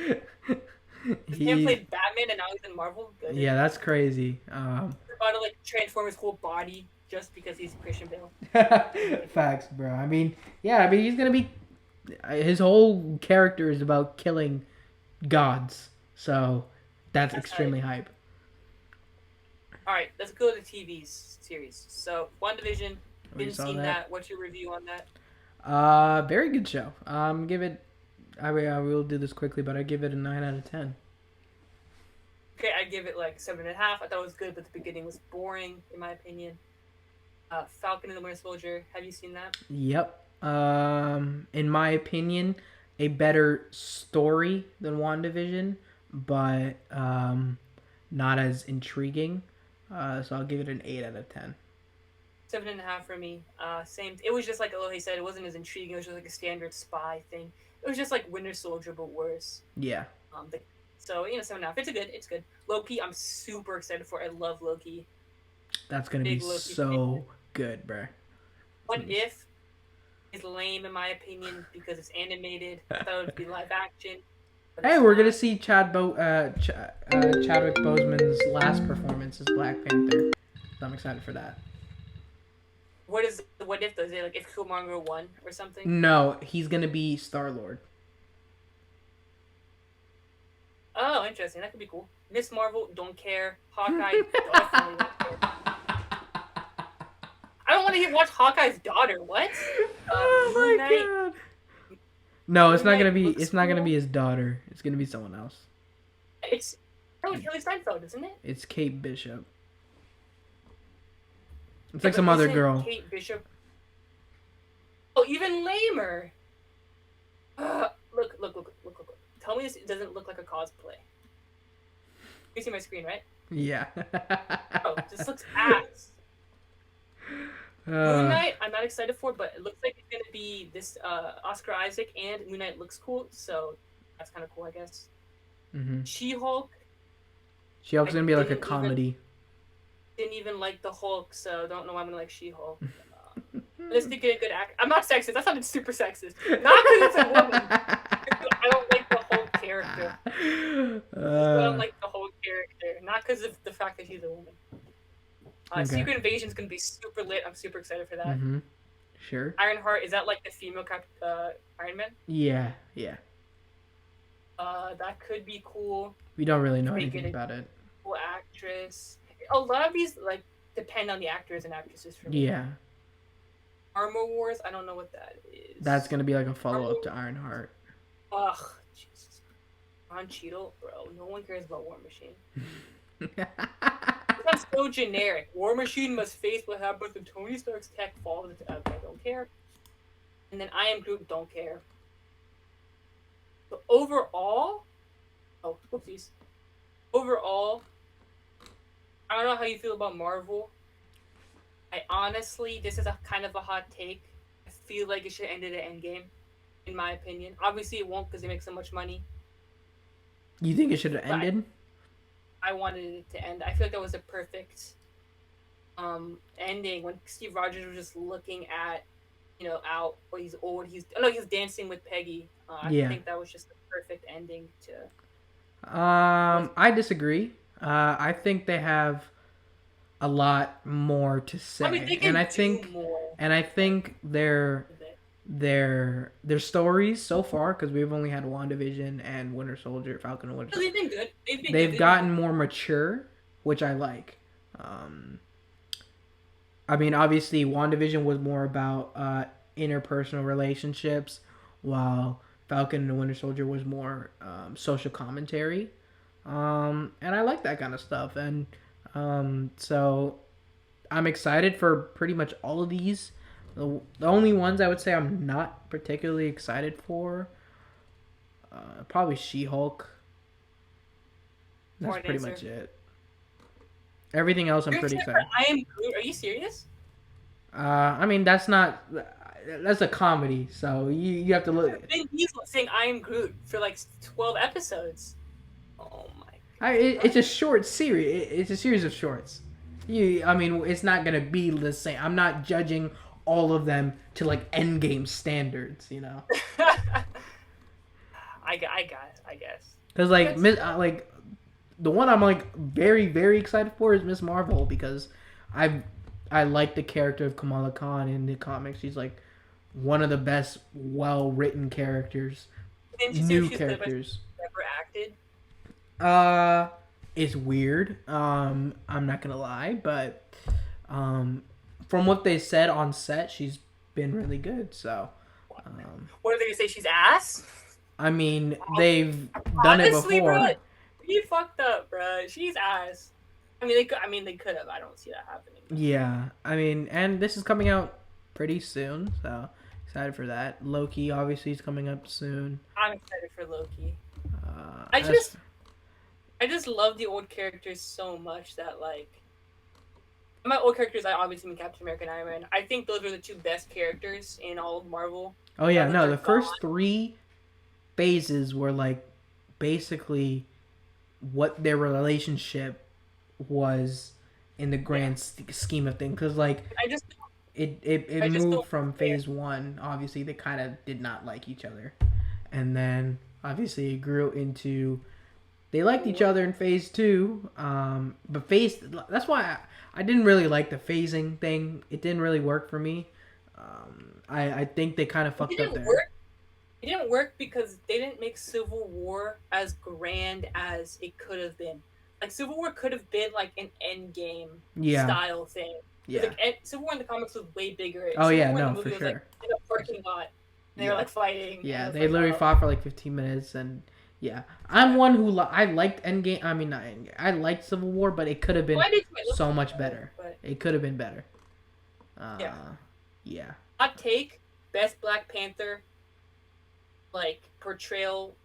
This man He's played Batman and now he's in Marvel. Good. yeah, that's crazy. He's about to like transform his whole body just because he's Christian Bale. Facts, bro. I mean, yeah, I mean he's gonna be. His whole character is about killing gods, so that's That's hype. extremely hype. All right, let's go to the TV series. So, WandaVision, We been saw seeing that. that. What's your review on that? Very good show. Give it. I will do this quickly, but I give it a 9 out of 10. Okay, I give it like 7.5. I thought it was good, but the beginning was boring, in my opinion. Falcon and the Winter Soldier. Have you seen that? Yep. In my opinion, a better story than WandaVision, but not as intriguing. So I'll give it an 8 out of 10. 7.5 for me. Same. It was just like Elohe said. It wasn't as intriguing. It was just like a standard spy thing. It was just like Winter Soldier, but worse. Yeah, The, so 7.5. It's a good. It's good. Loki, I'm super excited for. I love Loki. that's gonna be Big Loki fan. so good, bro. What if is lame in my opinion because it's animated. I thought it would be live action, but Hey, it's we're gonna not. see Chadwick Boseman's last performance as Black Panther. So I'm excited for that. What is what if though? Is it like if Killmonger won or something? No, he's gonna be Star Lord. Oh, interesting. That could be cool. Miss Marvel, don't care. Hawkeye, definitely don't care. I don't want to watch Hawkeye's daughter. What? Oh Moon my Knight. god. No, it's Moon not gonna Knight be. looks It's not gonna cool. be his daughter. It's gonna be someone else. It's probably Haley Steinfeld, isn't it? It's Kate Bishop. It's Yeah, like but some other isn't girl. Kate Bishop? Oh, even lamer. Look. Tell me this doesn't look like a cosplay. You see my screen, right? Yeah. Oh, this looks ass. Moon uh, Knight, I'm not excited for, but it looks like it's gonna be this Oscar Isaac and Moon Knight looks cool, so that's kind of cool, I guess. hmm She-Hulk, She-Hulk's I gonna be like a didn't even comedy. didn't even like the Hulk, so don't know why I'm gonna like She-Hulk. Let's think of a good act. I'm not sexist. That sounded super sexist. Not because it's a woman. I don't like the whole character. I don't like the whole character, not because of the fact that she's a woman. okay. Secret Invasion's gonna be super lit. I'm super excited for that. hmm Sure. Ironheart, is that like the female Iron Man? Yeah. Yeah. That could be cool. We don't really know Make anything it a about it. cool actress. A lot of these like depend on the actors and actresses for me. Yeah. Armor Wars, I don't know what that is. That's gonna be like a follow Armor. up to Ironheart. Ugh, Jesus. Don Cheadle, bro. No one cares about War Machine. That's so generic. War Machine must face what happens when Tony Stark's tech falls into. Okay, don't care. And then I Am Groot, don't care. But overall, oh, whoopsies. Overall, I don't know how you feel about Marvel. I honestly, this is a kind of a hot take. I feel like it should end at an Endgame, in my opinion. Obviously, it won't because they make so much money. You think it should have But ended? I wanted it to end. I feel like that was a perfect ending when Steve Rogers was just looking at, out. Well, he's old. He's dancing with Peggy. I Yeah. think that was just the perfect ending to. I disagree. I think they have a lot more to I mean, they say, can do more. and I think their stories so far, because we've only had WandaVision and Winter Soldier, Falcon and Winter They've Soldier. been good. They've gotten more mature, which I like. Um, I mean, obviously, WandaVision was more about interpersonal relationships, while Falcon and Winter Soldier was more social commentary. And I like that kind of stuff. And so I'm excited for pretty much all of these. The only ones I would say I'm not particularly excited for, probably She-Hulk. That's Short pretty answer. much it. Everything else I'm You're pretty excited for excited. I Am Groot? Are you serious? I mean that's not that's a comedy, so you have to look. Vin Diesel saying I Am Groot for like 12 episodes. Oh my It's a short series. It's a series of shorts. I mean, it's not gonna be the same. I'm not judging all of them to like Endgame standards, you know. I got it, I guess. Because I like guess. like the one I'm like very excited for is Miss Marvel because I I like the character of Kamala Khan in the comics. She's like one of the best well written characters, Didn't you say new she's the best characters. ever acted? Uh, it's weird. I'm not gonna lie, but um, from what they said on set, she's been really good. So, um, What are they gonna say? She's ass? I mean, they've done it Honestly, bro, before. he fucked up, bro. She's ass. I mean, they could. I mean, they could have. I don't see that happening. Yeah, I mean, and this is coming out pretty soon, so excited for that. Loki obviously is coming up soon. I'm excited for Loki. Uh, I as just, I just love the old characters so much that like my old characters. I obviously mean Captain America and Iron Man. I think those are the two best characters in all of Marvel. oh Now yeah, that no, they're the gone, first three phases were like basically what their relationship was in the yeah. grand scheme of things because like I just, it I just moved don't from care. phase one obviously they kind of did not like each other and then obviously it grew into they liked each other in phase two but phase that's why I didn't really like the phasing thing it didn't really work for me I think they kind of It fucked up didn't there. work. It didn't work because they didn't make Civil War as grand as it could have been. Like Civil War could have been like an Endgame Yeah, style thing. Because yeah. like Civil War in the comics was way bigger. Oh Civil yeah, War in the no, for movie was like sure. in a parking lot. And they were Yeah. like fighting, and it Yeah, was they like, literally oh, fought for like 15 minutes, and yeah, I'm yeah. one who I liked Endgame. I mean, not Endgame. I liked Civil War, but it could have been Well, I did too. It looked so cool, much better. but It could have been better. yeah. Yeah, Hot take: best Black Panther like portrayal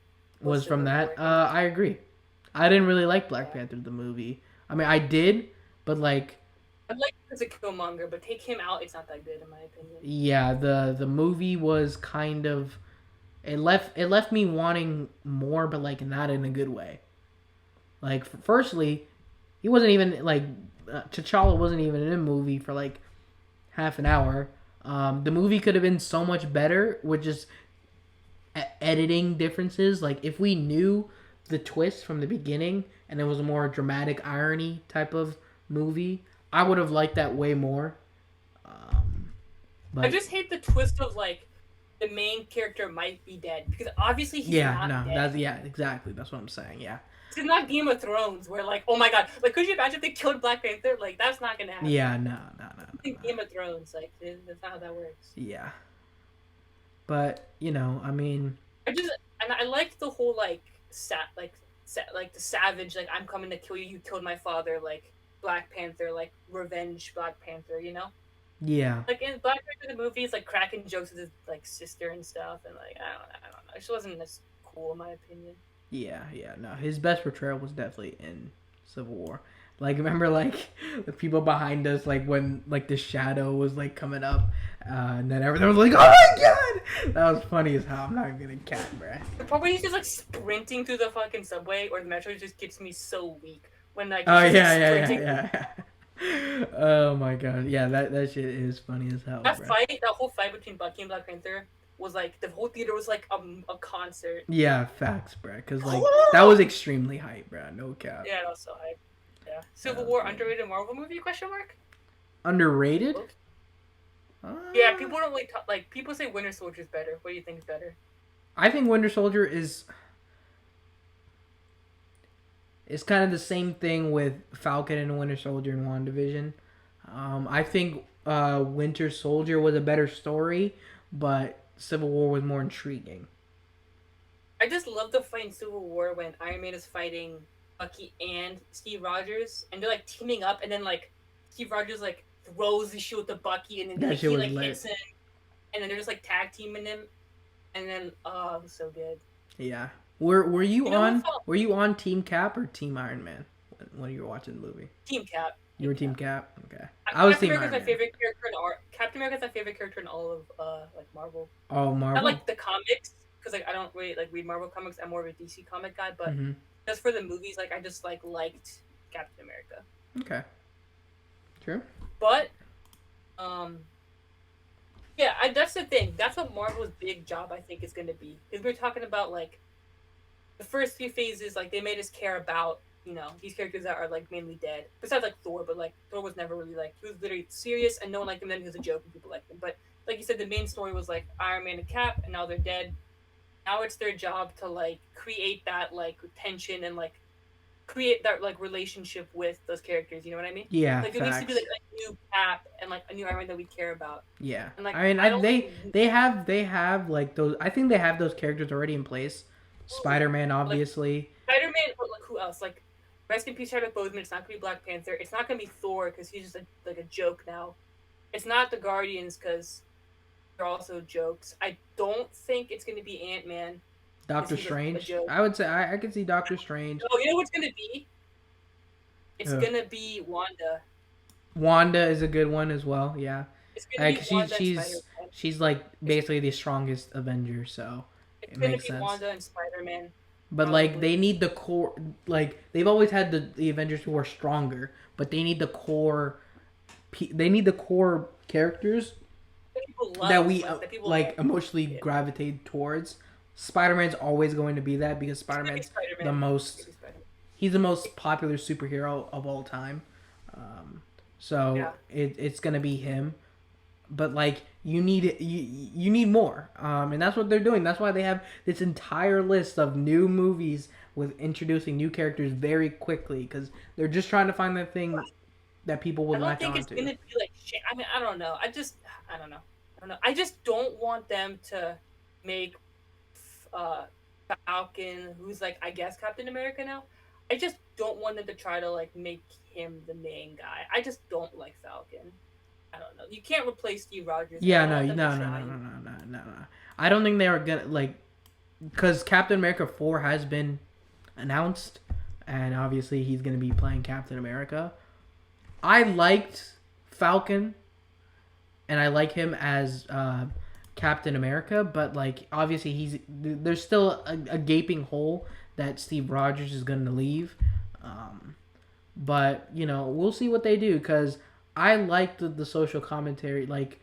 was was from Civil that. War. And I agree. I didn't really like Black yeah, Panther the movie. I mean, I did, but like, I'd like as a Killmonger, but take him out, it's not that good in my opinion. yeah, the movie was kind of it left me wanting more, but like not in a good way. Like, firstly, he wasn't even like T'Challa wasn't even in a movie for like half an hour. The movie could have been so much better with just editing differences. Like if we knew the twist from the beginning and it was a more dramatic irony type of movie, I would have liked that way more. Um, I but just hate the twist of like the main character might be dead because obviously he's yeah, not no, dead. that's yeah, exactly. That's what I'm saying. Yeah, This is not Game of Thrones where like, oh my god, like could you imagine if they killed Black Panther? Like that's not gonna happen. yeah, no. Game of Thrones, like that's not how that works. Yeah, but I mean, I just and I liked the whole like like the savage like I'm coming to kill you. You killed my father. Like Black Panther, like revenge Black Panther. You know, yeah. like in Black Panther the movies, like cracking jokes with his like sister and stuff, and like I don't know. It just wasn't as cool in my opinion. Yeah. No, his best portrayal was definitely in Civil War. Like, remember, like the people behind us, like when like the shadow was like coming up, and then everyone was like, "Oh my god!" That was funny as hell. I'm not gonna cat, bruh. The part where he's just like sprinting through the fucking subway or the metro just gets me so weak when like Oh he's just like, yeah. sprinting. Oh my god, yeah, that shit is funny as hell, That bruh. fight, that whole fight between Bucky and Black Panther was like the whole theater was like a concert. Yeah, facts, bruh. Cause like that was extremely hype, bruh. No cap. Yeah, that was so hype. Yeah, That Civil was War funny. underrated Marvel movie? Question mark. Underrated? Oops. Uh, Yeah, people don't really talk, like people say Winter Soldier is better. What do you think is better? I think Winter Soldier is it's kind of the same thing with Falcon and Winter Soldier and WandaVision. I think Winter Soldier was a better story, but Civil War was more intriguing. I just love the fight in Civil War when Iron Man is fighting Bucky and Steve Rogers, and they're like teaming up, and then like Steve Rogers like throws the shield to Bucky, and then That like, shit he was like lit. hits him, and then they're just like tag teaming him, and then oh, it was so good. Yeah. Were you You know who on felt were you on Team Cap or Team Iron Man when you were watching the movie? Team Cap. You Team were Team Cap. Cap. Okay. I was Captain Team America's Iron my Man. favorite character in art. Captain America's my favorite character in all of like Marvel. Oh, I Marvel. like the comics because like I don't really like read Marvel comics. I'm more of a DC comic guy, but Mm-hmm. just for the movies, like I just like liked Captain America. Okay. True. But um, yeah, that's the thing. That's what Marvel's big job I think is going to be. Because we're talking about like the first few phases, like they made us care about these characters that are like mainly dead. Besides like Thor, but like Thor was never really like he was literally serious and no one liked him. Then he was a joke and people liked him. But like you said, the main story was like Iron Man and Cap, and now they're dead. Now it's their job to like create that like tension and like create that like relationship with those characters. You know what I mean? Yeah, Like there needs to be like facts. a new Cap and like a new Iron Man that we care about. Yeah. And like I mean, I don't they have like those. I think they have those characters already in place. Spider Man, like obviously. Spider Man, but like who else? Like rest in peace, Chadwick Boseman. It's not gonna be Black Panther. It's not gonna be Thor because he's just like a joke now. It's not the Guardians because they're also jokes. I don't think it's gonna be Ant Man because Doctor he's a Strange. joke. I would say I could see Doctor Strange. No, you know what's gonna be? It's Uh, gonna be Wanda. Wanda is a good one as well. Yeah. It's gonna Like be she's Wanda and Spider she's Man. she's like It's basically the strongest Avenger, so it's it gonna makes be sense. Wanda and Spider Man But like they probably. need the core. Like they've always had the Avengers who are stronger, but they need the core. They need the core characters That people that love, we like that people like like. emotionally Yeah. gravitate towards. Spider Man's always going to be that because It's Spider gonna be Man's Spider the Man. It's most. gonna be Spider Man. He's the most popular superhero of all time. Um, so Yeah. it's gonna be him. But like you need more, and that's what they're doing. That's why they have this entire list of new movies with introducing new characters very quickly because they're just trying to find that thing that people I would don't latch think it's onto. gonna be like shit. I mean, I don't know. I don't know. I don't know. I just don't want them to make uh Falcon, who's like I guess Captain America now. I just don't want them to try to like make him the main guy. I just don't like Falcon. I don't know. You can't replace Steve Rogers, but I Yeah, don't no, want no, them to no, no, try. no, no, no, no, no. I don't think they are gonna like because Captain America 4 has been announced, and obviously he's gonna be playing Captain America. I liked Falcon, and I like him as Captain America, but like obviously there's still a gaping hole that Steve Rogers is gonna leave. Um, but we'll see what they do because I liked the social commentary, like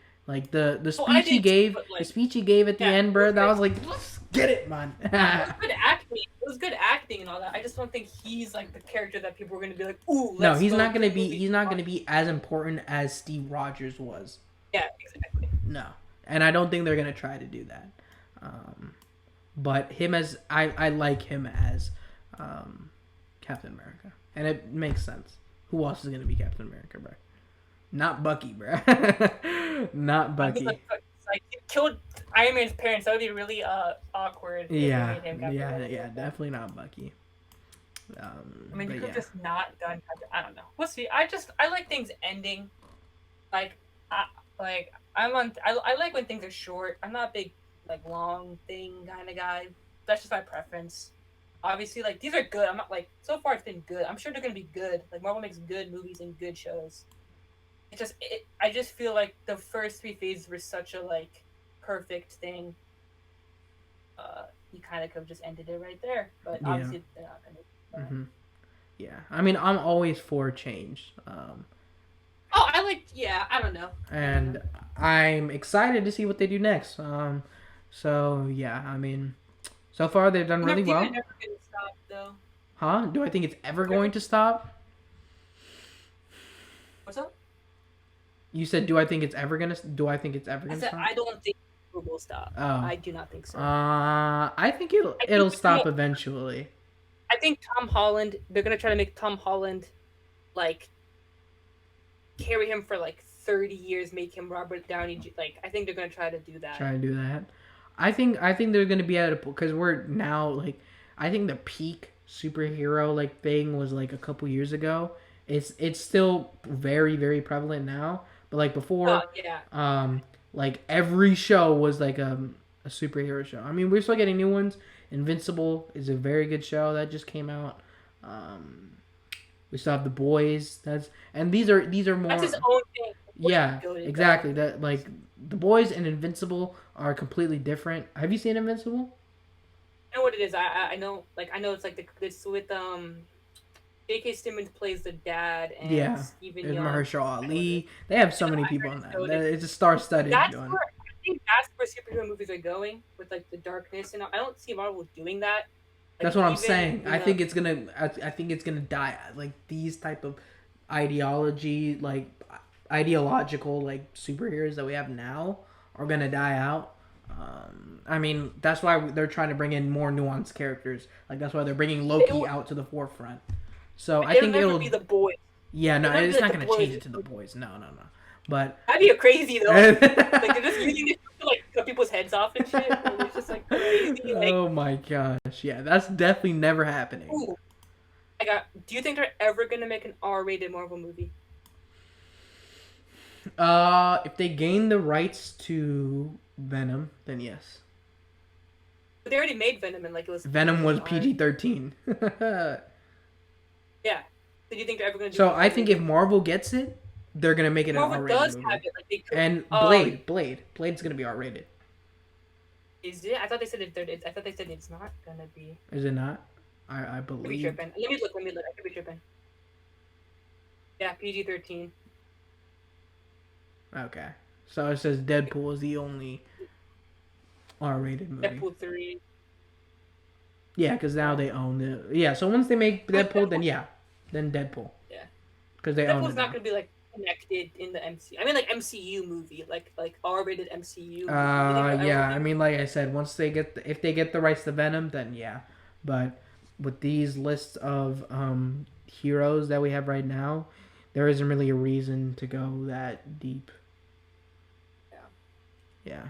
the Oh, I speech he did too, gave, but the like, speech he gave at the yeah, end, it was bro. That great. was like, let's get it, man. Yeah, it was good acting. It was good acting and all that. I just don't think he's like the character that people were gonna be like, "Ooh, No, let's he's go not do gonna a be. movie." He's not gonna be as important as Steve Rogers was. Yeah, exactly. No, and I don't think they're gonna try to do that. Um, but him as I like him as um, Captain America, and it makes sense. Who else is gonna be Captain America, bro? Not Bucky, bro. Not I mean, Bucky. like he killed Iron Man's parents. That would be really awkward if they Yeah, made him Captain yeah, America. yeah. Definitely not Bucky. I mean, you But could have yeah, just not done. I don't know. We'll see. I like things ending. Like I like when things are short. I'm not a big like long thing kind of guy. That's just my preference. Obviously, like these are good. I'm not like so far it's been good. I'm sure they're gonna be good. Like Marvel makes good movies and good shows. I just feel like the first three phases were such a like perfect thing. You kind of could have just ended it right there, but yeah, obviously they're not gonna. hmm yeah. I mean, I'm always for change. Oh, I like. Yeah, I don't know. I don't know. And I'm excited to see what they do next. So yeah, I mean, so far they've done really These are well. never gonna stop though. Huh? Do I think it's ever Never. going to stop? What's up? You said, do I think it's ever gonna? Do I think it's ever I gonna said stop? I don't think it will stop. Oh, I do not think so. I think it'll I it'll think stop eventually. I think Tom Holland. They're gonna try to make Tom Holland like carry him for like 30 years, make him Robert Downey. Like I think they're gonna try to do that. Try to do that. I think they're gonna be at a because we're now like I think the peak superhero like thing was like a couple years ago. It's still very very prevalent now, but like Oh before, yeah. like every show was like a superhero show. I mean, we're still getting new ones. Invincible is a very good show that just came out. Um, we still have the boys. And these are That's more. his own thing. Yeah, Goated, exactly. That like the boys and Invincible are completely different. Have you seen Invincible? I know what it is. I know, like, I know it's like this with J.K. Simmons plays the dad and Yeah, Stephen there's Young. Mahershala I know what it is. Ali. They have so I know, many I people heard on it's that. goated. It's a star-studded That's one. where I think that's where superhero movies are going with like the darkness, and I don't see Marvel doing that. Like That's what I'm even saying. in the I think it's gonna die. Like these type of ideology, like ideological, like superheroes that we have now are gonna die out. I mean, that's why they're trying to bring in more nuanced characters. Like that's why they're bringing it, Loki out to the forefront. So I it'll think never be it'll. the boys. Yeah, no, It'll never be it's like not the gonna boys. change it to the boys. No, no, no. But That'd be crazy though. Like they're just using it to like cut people's heads off and shit, and it's just like crazy. Like, oh my gosh, yeah, that's definitely never happening. ooh, I got. Do you think they're ever gonna make an R-rated Marvel movie? If they gain the rights to Venom, then yes. But they already made Venom and like it Venom was wasn't R. PG-13. Yeah. So do you think they're ever gonna do an So I think if R-rated? Marvel gets it, they're gonna make it an Marvel R-rated does have movie. it. Like they could. And Oh, Blade's gonna be R-rated. is it? I thought they said I thought they said it's not gonna be. Is it not? I Could be believe. tripping. Let me look. Let me look. I could be tripping. Yeah, PG-13. Okay. So it says Deadpool is the only R-rated movie. Deadpool 3. Yeah, because now they own the. Yeah, so once they make Deadpool, then yeah, then Deadpool, Yeah. because they own Deadpool's it not now. gonna be like connected in the MCU. I mean, like MCU movie, like R-rated MCU movie. You think it'll ever Yeah, I be? mean, like I said, once they get if they get the rights to Venom, then yeah. But with these lists of heroes that we have right now, there isn't really a reason to go that deep. Yeah. Yeah.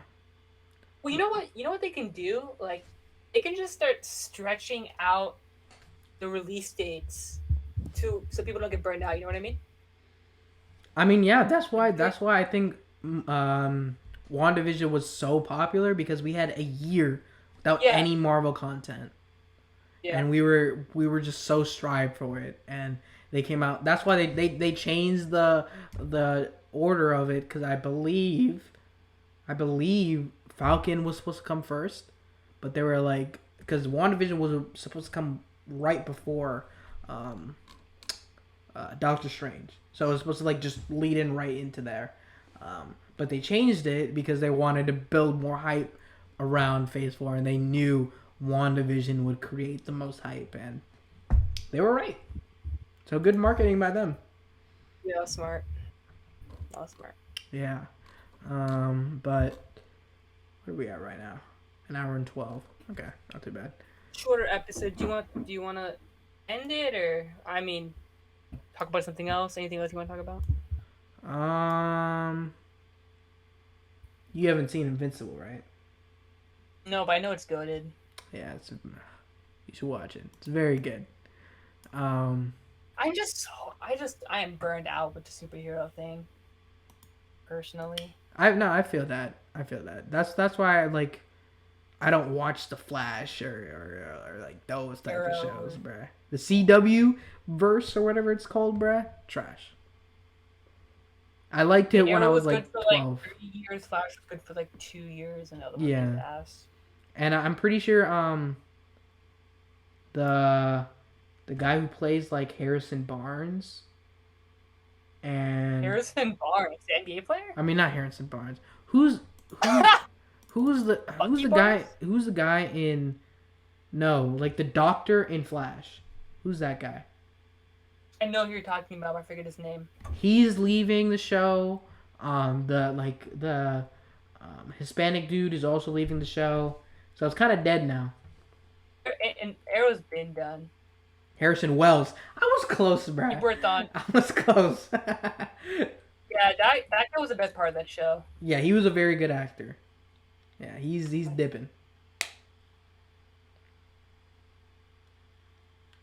Well, you know what? You know what they can do? Like, they can just start stretching out the release dates to so people don't get burned out. You know what I mean? I mean, yeah, Like, that's why I think WandaVision was so popular because we had a year without yeah, any Marvel content. yeah. And we were just so strived for it, and they came out. That's why they changed the order of it because I believe Falcon was supposed to come first, but they were like because WandaVision was supposed to come right before um, Doctor Strange, so it was supposed to like just lead in right into there. But they changed it because they wanted to build more hype around Phase 4, and they knew WandaVision would create the most hype, and they were right. So good marketing by them. Yeah, smart. That was smart. Yeah. But what are we at right now? An hour and 12. Okay, not too bad. Shorter episode. Do you want to end it, or I mean, talk about something else? Anything else you want to talk about? Um, you haven't seen Invincible, right? No, but I know it's goaded. Yeah, you should watch it. It's very good. Um, I am burned out with the superhero thing. Personally. I feel that. I feel that. That's why I don't watch the Flash or like those type of Arrow. shows, bruh. The CW verse or whatever it's called, bruh. Trash. I liked it when I Arrow was was good like for like 12. 3 years. Flash was good for like 2 years, and the other one was Yeah. ass. And I'm pretty sure the the guy who plays like Harrison Barnes and Harrison Barnes, the NBA player. I mean not Harrison Barnes. Who's Bucky Barnes. who's the guy in no, like the doctor in Flash. Who's that guy? I know who you're talking about. But I forget his name. He's leaving the show. The Hispanic dude is also leaving the show. So it's kind of dead now. And Arrow's been done. Harrison Wells. I was close, He bruh. worked on. I was close. Yeah, that guy was the best part of that show. Yeah, he was a very good actor. Yeah, he's dipping.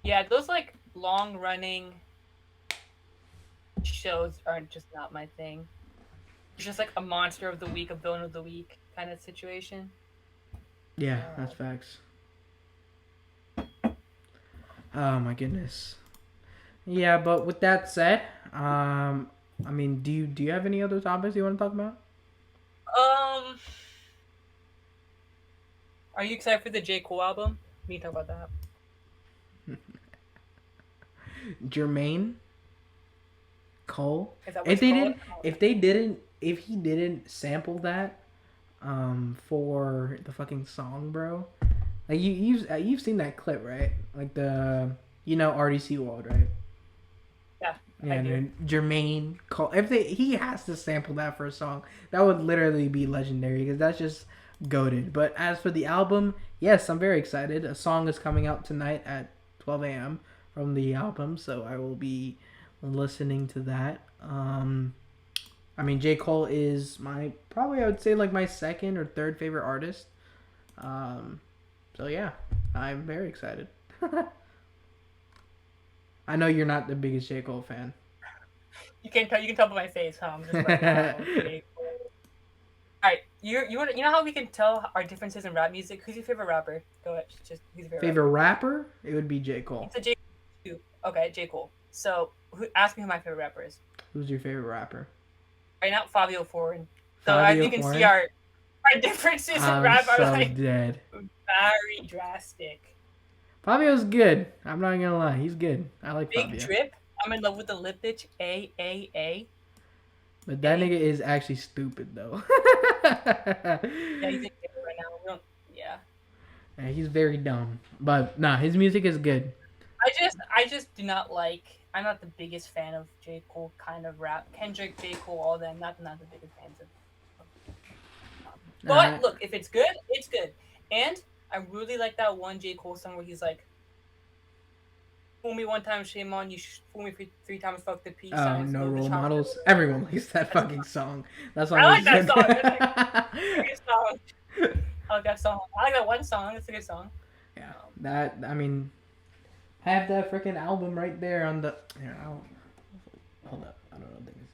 Yeah, those like long running shows aren't just not my thing. It's just like a monster of the week, a villain of the week kind of situation. Yeah, that's facts. Oh my goodness. Yeah, but with that said, I mean, do you have any other topics you want to talk about? Um, are you excited for the J. Cole album? We can talk about that. Jermaine Cole. Is that what If it's they called? didn't, if they didn't, if he didn't sample that, for the fucking song, bro. Like you've seen that clip, right? Like RDC World, right? Yeah, Yeah, I and do. then Jermaine Cole. If he has to sample that for a song, that would literally be legendary because that's just goaded. But as for the album, yes, I'm very excited. A song is coming out tonight at 12 a.m. from the album, so I will be listening to that. I mean, J. Cole is my probably I would say like my second or third favorite artist. Um, so yeah, I'm very excited. I know you're not the biggest J. Cole fan. You can tell. You can tell by my face. Huh? I'm just like, oh, J. Cole. All right, you know how we can tell our differences in rap music? Who's your favorite rapper? Go ahead. Just who's your favorite Favorite rapper? rapper? It would be J. Cole. It's a J. Cole. Okay, J. Cole. So ask me who my favorite rapper is. Who's your favorite rapper? Right now, Fabio Foreign. So as Fabio you can see, Foreign? our differences in I'm rap are so like dead. very drastic. Fabio's good. I'm not gonna lie. He's good. I like Big Fabio. Drip. I'm in love with the lip bitch. A. But that nigga is actually stupid though. Yeah, he's in jail right now. We don't. Yeah. Yeah, he's very dumb. But nah, his music is good. I just do not like. I'm not the biggest fan of J Cole kind of rap. Kendrick, J Cole, all them. Not the biggest fans of. Uh, But look, if it's good, it's good. And I really like that one J Cole song where he's like, "Fool me one time, shame on you. Fool me three times, fuck the peace oh, sign. no Slow the role chopper." models. Everyone likes that fucking song. That song I like is so that song. That's like a good. good song. I like that song. I like that one song. It's a good song. Yeah, Um, that I mean, have that freaking album right there on the. Here, hold up. I don't know what things.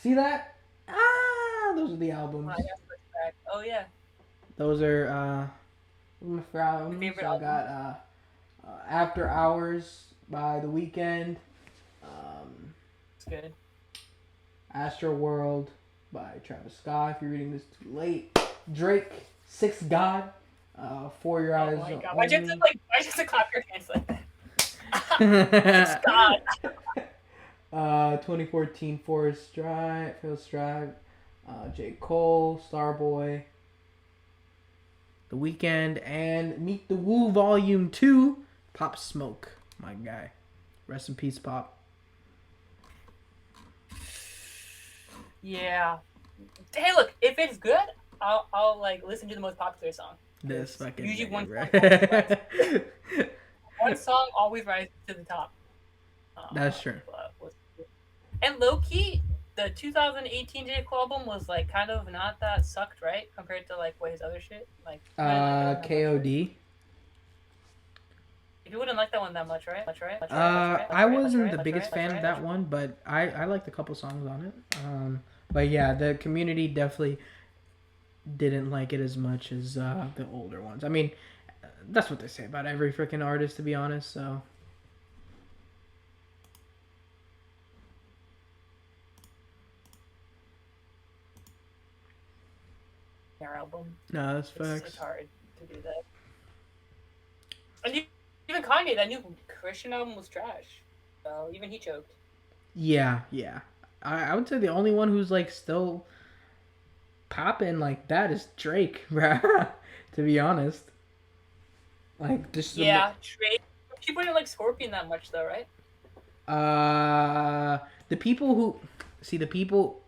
See that? Ah, those are the albums. I got Flashback. Oh yeah, Those are my favorite my albums. favorite So I album. got After Hours by The Weeknd, It's good. Astro World by Travis Scott. If you're reading this too late, Drake, Sixth God, For Your Oh Eyes my god. Only. Why just to clap your hands like that? It's God. 2014 Forest Drive, J. Cole, Starboy, The Weeknd, and Meet the Woo Volume 2, Pop Smoke, my guy. Rest in peace, Pop. Yeah. Hey, look, if it's good, I'll like listen to the most popular song. This fucking Usually nigga, bro. one song always rises to the top. That's true. And low key, the 2018 J. Cole album was like kind of not that sucked, right? Compared to like what his other shit. Like I didn't like that one that much, right? KOD. You wouldn't like that one that much, right? I wasn't the biggest fan of that one, but I liked a couple songs on it. But yeah, the community definitely didn't like it as much as the older ones. I mean, that's what they say about every freaking artist, to be honest. So Their album. no, that's It's facts. hard to do that. And even Kanye, that new Christian album was trash. So even he choked. Yeah, yeah. I would say the only one who's like still popping like that is Drake, bruh. To be honest, like just Yeah, Drake. People didn't like Scorpion that much though, right? the people who see the people.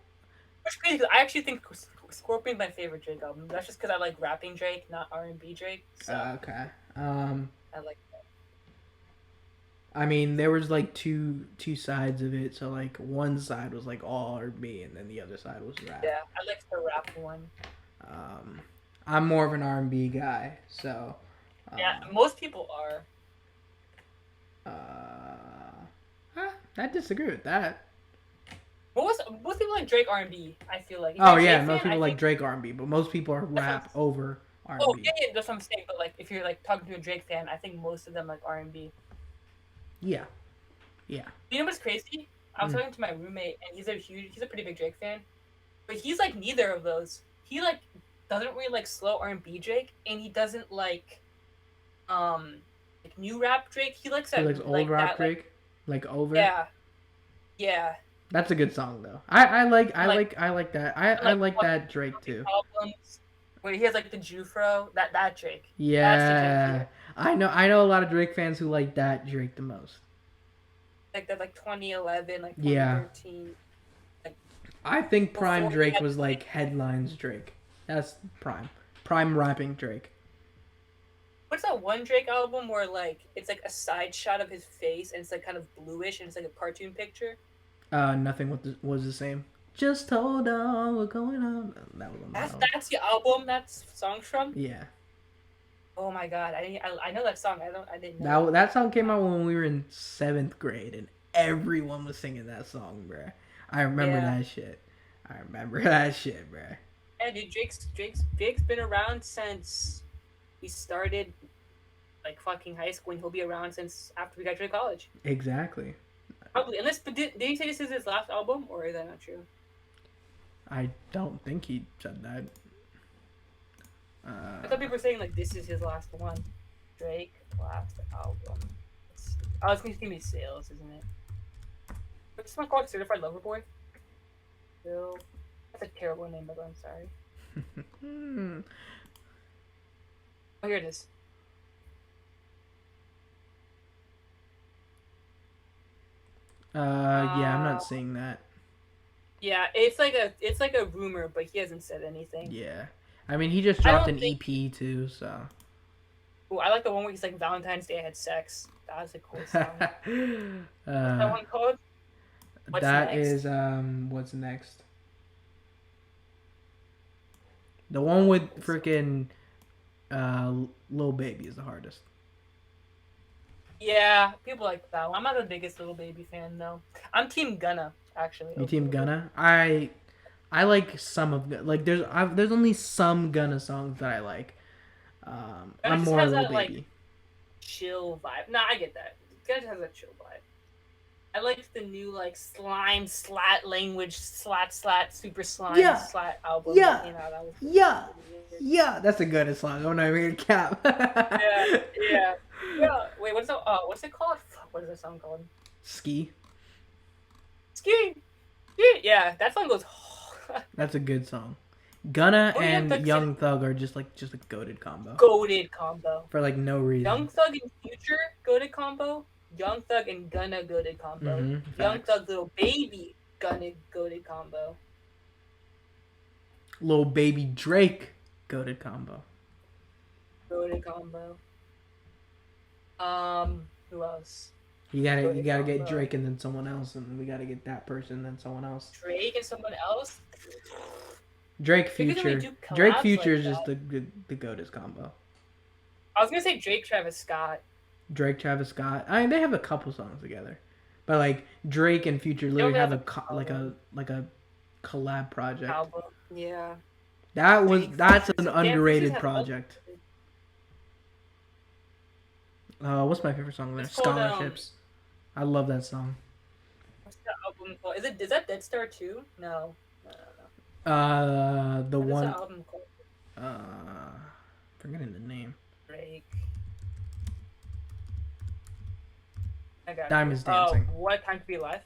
Which crazy, 'cause I actually think Scorpion's my favorite Drake album. That's just because I like rapping Drake, not R&B Drake. So Okay. I like. I mean, there was like two sides of it. So like one side was like all R&B, and then the other side was rap. Yeah, I like the rap one. Um, I'm more of an R&B guy, so. Yeah, most people are. I disagree with that. Most people like Drake R&B. I feel like. If Oh you're a yeah, Drake most fan, people I like think. Drake R&B, but most people are rap over R&B. Oh yeah, that's what I'm saying. But like, if you're like talking to a Drake fan, I think most of them like R&B. Yeah, yeah. You know what's crazy? I was talking to my roommate, and he's a pretty big Drake fan, but he's like neither of those. He like doesn't really like slow R&B Drake, and he doesn't like like new rap Drake. He likes He that likes old like rap that like Drake, like Over. yeah yeah That's a good song though. I like and like I like that. and I like like what that Drake too. albums where he has like the Jufro that Drake. That's the Drake Yeah, here. I know a lot of Drake fans who like that Drake the most. Like that like 2011 like Yeah, 2013 like I think Prime before he Drake had was like headlines Drake. That's prime rapping Drake. what's that one Drake album where like it's like a side shot of his face and it's like kind of bluish and it's like a cartoon picture. Nothing was the same. Just hold on, we're going on. That was on that album. That's the album that's songs from. Yeah, Oh my god, I know that song. I didn't know that that. that song came out when we were in seventh grade, and everyone was singing that song, bruh. I remember Yeah. that shit. I remember that shit, bruh. Yeah, dude, Drake's been around since we started like fucking high school, and he'll be around since after we graduated college. Exactly. Probably, unless but did he say this is his last album, or is that not true? I don't think he said that. I thought people were saying like this is his last one. Drake last album. Oh, it's gonna be Sales, isn't it? What's this one called? Certified Lover Boy. Bill. That's a terrible name, but I'm sorry. Oh, here it is. Yeah, I'm not seeing that. Yeah, it's like a rumor, but he hasn't said anything. Yeah. I mean, he just I dropped don't an think. EP too, so. Ooh, I like the one where he's like Valentine's Day I had sex. That was a cool song. What's that one called? What's that next? is what's next? The one with freaking Lil Baby is the hardest. Yeah, people like that one. I'm not the biggest Little Baby fan though. I'm Team Gunna actually. You over team Lil Baby. Gunna? I like some of like there's only some Gunna songs that I like. Gunna I'm just more has Lil that like Baby. chill vibe. Nah, I get that. Gunna just has that chill vibe. I like the new like slime slat language slat super slime Yeah, slat album yeah, that came out. That was yeah, weird. yeah. That's a Gunna song. I'm not even gonna cap. Yeah, yeah, yeah. Wait, what's it called? Fuck, what is that song called? Ski. Ski. Ski. Yeah, that song goes. That's a good song. Gunna Oh yeah, and Young Thug are just a goated combo goated combo. for like no reason. Young Thug and Future goated combo. Young Thug and Gunna goated combo. Young Facts. Thug Little Baby Gunna goated combo. Lil Baby Drake goated combo. Goated combo. Who else? You Goated gotta get combo. Drake and then someone else, and we gotta get that person and then someone else. Drake and someone else. Drake Drake doesn't really Future. do Drake collabs Future like is just that. the goatest combo. I was gonna say Drake Travis Scott. Drake Travis Scott. I mean, they have a couple songs together, but like Drake and Future They literally only have have like a collab project. Album. Yeah. That's an Damn, underrated Future's had project. What's my favorite song there? It's called, Scholarships. I love that song. what's the album called? Is that Dead Star 2? No. The What's one. the album called? Forgetting the name. Drake. I got Diamonds it. Dancing. Oh, What Time to Be Alive?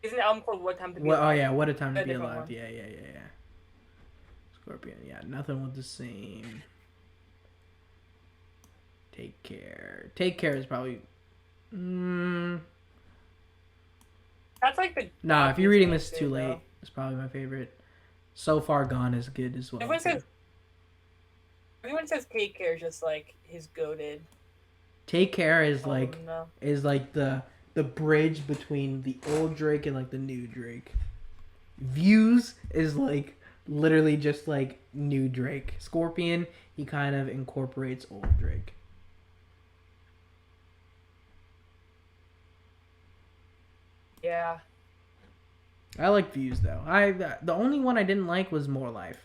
Isn't the album called What Time to Be What? Oh Alive? yeah, what a time to A be different alive. one. Yeah. Scorpion. Yeah, nothing was the same. Take care. Take care is probably. That's like the. Nah, if you're reading obvious this too answer, late, though. it's probably my favorite. So Far Gone is good as well. Everyone says Take Care is just like his goated. Take Care is like No. the bridge between the old Drake and like the new Drake. Views is like literally just like new Drake. Scorpion, he kind of incorporates old Drake. Yeah. I like Views though. The only one I didn't like was More Life,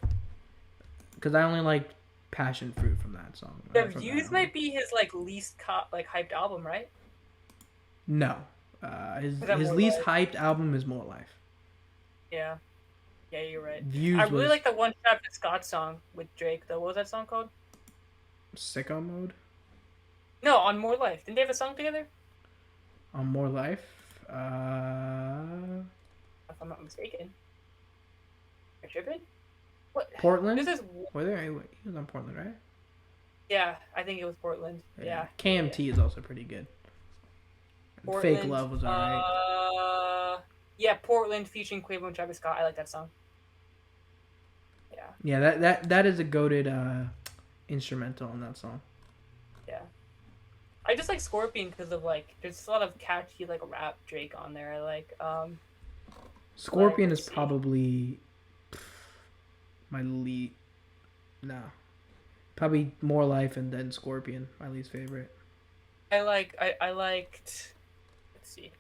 because I only liked Passion Fruit from that song. The from that Views album. might be his like like hyped album, right? No, Is that his More least Life? hyped album is More Life. Yeah. Yeah, you're right. Views I really was like the one Travis Scott song with Drake though. What was that song called? Sicko Mode No, on More Life. Didn't they have a song together? on More Life. If I'm not mistaken. Am I tripping? What? This Portland. is. Were there? He was on Portland, right? Yeah, I think it was Portland. Yeah. Yeah. Yeah. KMT is also pretty good. Fake Portland. Love was alright. Yeah, Portland featuring Quavo and Travis Scott. I like that song. Yeah. Yeah, that is a goated instrumental on that song. Yeah. I just like Scorpion because of like there's a lot of catchy like rap Drake on there. I like Scorpion is let's see. probably my lead. No, probably More Life and then Scorpion, my least favorite. I liked. Let's see.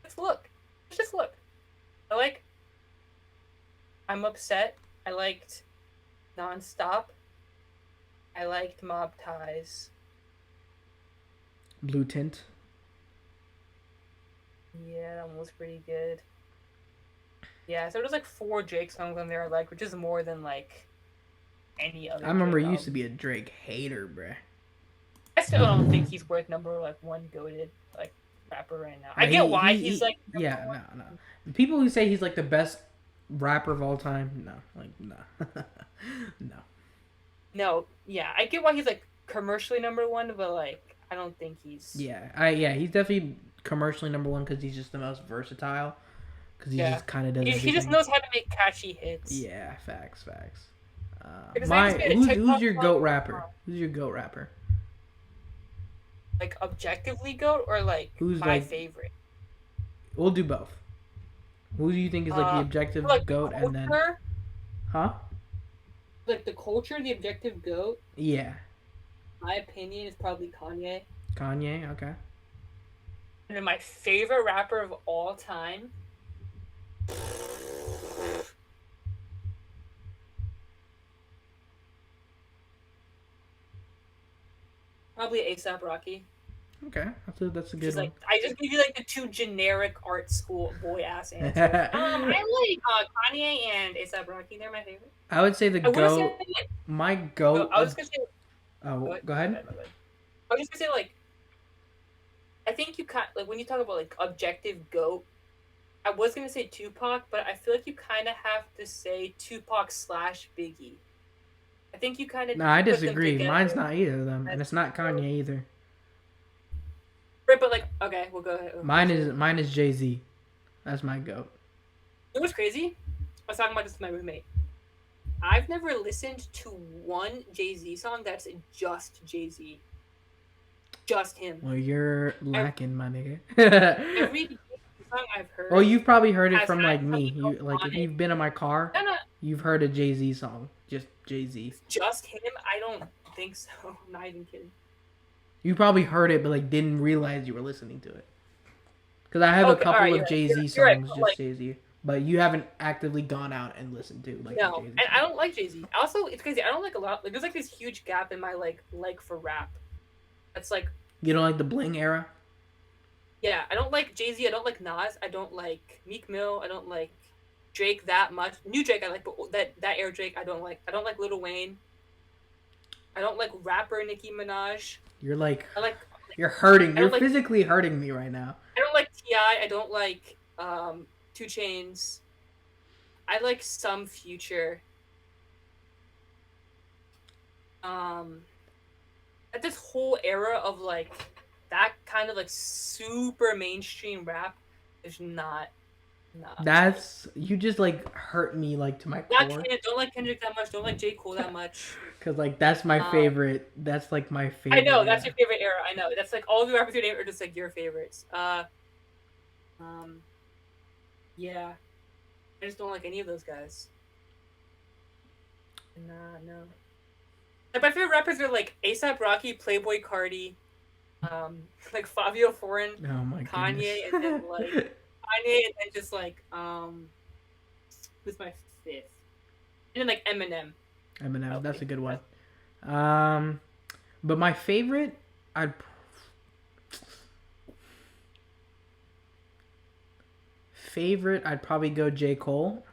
Let's look. Let's just look. I like. I'm upset. I liked Nonstop. I liked Mob Ties. Blue Tint. Yeah, that one was pretty good. Yeah, so there's like 4 Drake songs on there I like, which is more than like any other. I remember Drake you used to album. be a Drake hater, bruh. I still don't think he's worth number like one goated like rapper right now. I get He, why he, he's he like number yeah, one. no, no. The people who say he's like the best rapper of all time, no, like no, no. No, yeah, I get why he's like commercially number one, but like I don't think he's. Yeah, he's definitely commercially number one because he's just the most versatile. Because he Yeah, just kind of does he just everything. knows how to make catchy hits. Yeah, facts. Because I just made a Who's TikTok your song, goat rapper? Who's your goat rapper? like objectively goat or like Who's my like? favorite. We'll do both. Who do you think is like the objective Like goat, the and then, culture, huh? like the culture, the objective goat. Yeah, My opinion is probably Kanye. Kanye. Okay. And then my favorite rapper of all time. Probably ASAP Rocky. Okay, that's a good Just one. like I just give you like the 2 generic art school boy ass answers. I like Kanye and ASAP Rocky. They're my favorite. I would say the I want to say goat. like, My goat. I was gonna say. Oh, What? go My ahead. bad, my bad. I was just gonna say like I think you kind like when you talk about like objective goat. I was gonna say Tupac, but I feel like you kind of have to say Tupac slash Biggie. I think you kind of No, I put them disagree. together. Mine's not either of them, and That's it's not Kanye either. right, but like okay, we'll go ahead. Mine is Jay-Z. That's my goat. It was crazy. I was talking about this with my roommate. I've never listened to one Jay-Z song that's just Jay-Z. Just him. Well, you're lacking, my nigga. Every Jay-Z song I've heard. Oh, you've probably heard it has from had like me. something You else like on if it. you've been in my car, No, no, you've heard a Jay-Z song. Just Jay-Z. just him? I don't think so. I'm not even kidding. You probably heard it, but like didn't realize you were listening to it. Because I have a couple alright, of Jay-Z songs, you're right, but, just like, Jay-Z, but you haven't actively gone out and listened to like no, Jay-Z. and I don't like Jay-Z. Also, it's crazy. I don't like a lot. Like, there's like this huge gap in my like for rap. It's like, You don't like the Bling era? yeah, I don't like Jay-Z. I don't like Nas. I don't like Meek Mill. I don't like Drake that much. New Drake I like, but that era Drake I don't like. I don't like Lil Wayne. I don't like rapper Nicki Minaj. You're like I like. you're hurting. I You're don't like. physically hurting me right now. I don't like Ti. I don't like 2 Chains. I like some Future. At this whole era of like that kind of like super mainstream rap is not. That's you just like hurt me like to my Not core. don't like Kendrick that much. Don't like J Cole that much. Cause like that's my favorite. That's like my favorite. I know that's era. your favorite era. I know that's like all the rappers you name are just like your favorites. Yeah, I just don't like any of those guys. Nah, no. Like my favorite rappers are like ASAP Rocky, Playboy Cardi, like Fabio Foreign, Oh my Kanye, goodness. and then like Kanye, and then just like who's my fifth? And then like Eminem. Eminem, that's a good one. That's- But my favorite, I'd probably go J. Cole.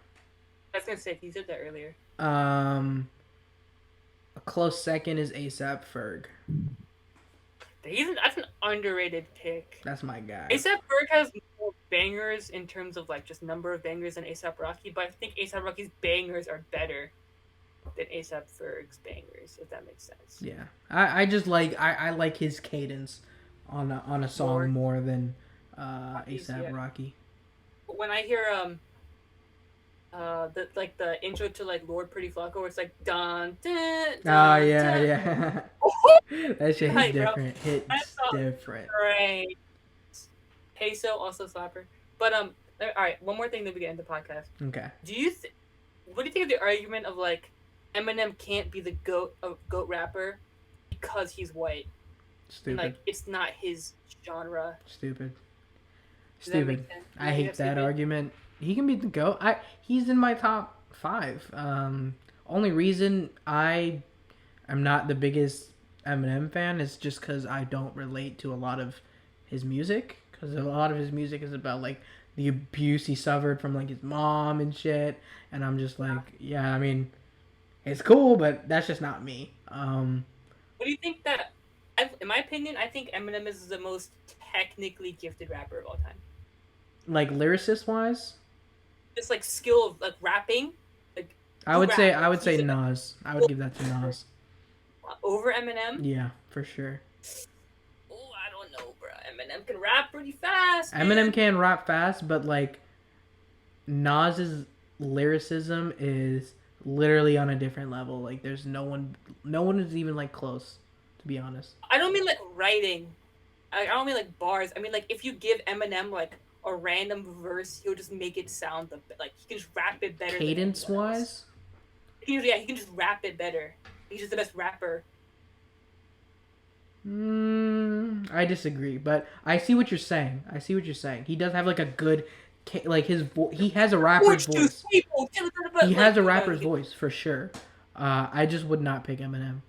I was gonna say you said that earlier. Um, A close second is ASAP Ferg. That's an underrated pick. That's my guy. ASAP Ferg has more bangers in terms of like just number of bangers than ASAP Rocky, but I think ASAP Rocky's bangers are better than ASAP Ferg's bangers, if that makes sense. Yeah, I just like I like his cadence on a song more than ASAP Yeah. Rocky. When I hear the like the intro to like Lord Pretty Flacco, where it's like dun dun Oh dun yeah, dun. yeah. That shit hits Hi, bro. different. Hits different. Great. Peso also slapper. But all right, one more thing that we get into the podcast. Okay. What do you think of the argument of like Eminem can't be the goat rapper because he's white? Stupid. And, like it's not his genre. Stupid. Does that make Stupid. sense? I hate that argument. He can be the GOAT. He's in my top 5. Only reason I am not the biggest Eminem fan is just because I don't relate to a lot of his music. Because a lot of his music is about like the abuse he suffered from like his mom and shit. And I'm just like, yeah, I mean, it's cool, but that's just not me. What do you think that? In my opinion, I think Eminem is the most technically gifted rapper of all time. Like lyricist wise, Just like skill of like rapping. Like I would say Nas. I would give that to Nas. Over Eminem. Yeah, for sure. Oh, I don't know, bro. Eminem can rap pretty fast. Eminem can rap fast, but like Nas's lyricism is literally on a different level. Like there's no one is even like close, to be honest. I don't mean like writing. I don't mean like bars. I mean like if you give Eminem like a random verse, he'll just make it sound like he can just rap it better. Cadence wise, he can just rap it better. He's just the best rapper. I disagree, but I see what you're saying. He does have like a good, like he has a rapper's voice. He has a rapper's voice for sure. I just would not pick Eminem,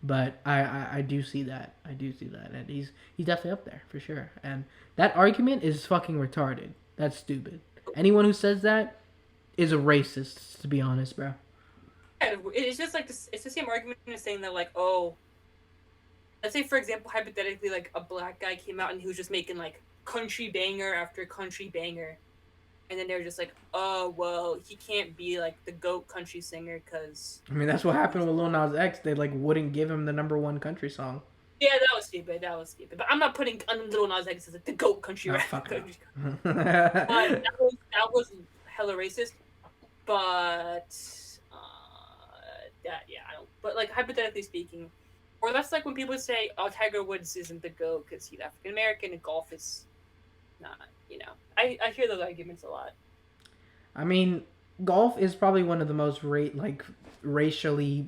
but I do see that. And he's definitely up there for sure. And that argument is fucking retarded. That's stupid. Anyone who says that is a racist, to be honest, bro. It's just like this. It's the same argument as saying that like, oh, let's say for example, hypothetically, like a black guy came out and he was just making like country banger after country banger, and then they're just like, oh well, he can't be like the GOAT country singer because. I mean, that's what happened with Lil Nas X. They like wouldn't give him the #1 country song. Yeah, that was stupid. But I'm not putting Lil Nas X as like the GOAT country rapper. That was hella racist, but. Yeah, I don't. But like hypothetically speaking, or that's like when people say, "Oh, Tiger Woods isn't the GOAT because he's African American and golf is not." You know, I hear those arguments a lot. I mean, golf is probably one of the most racially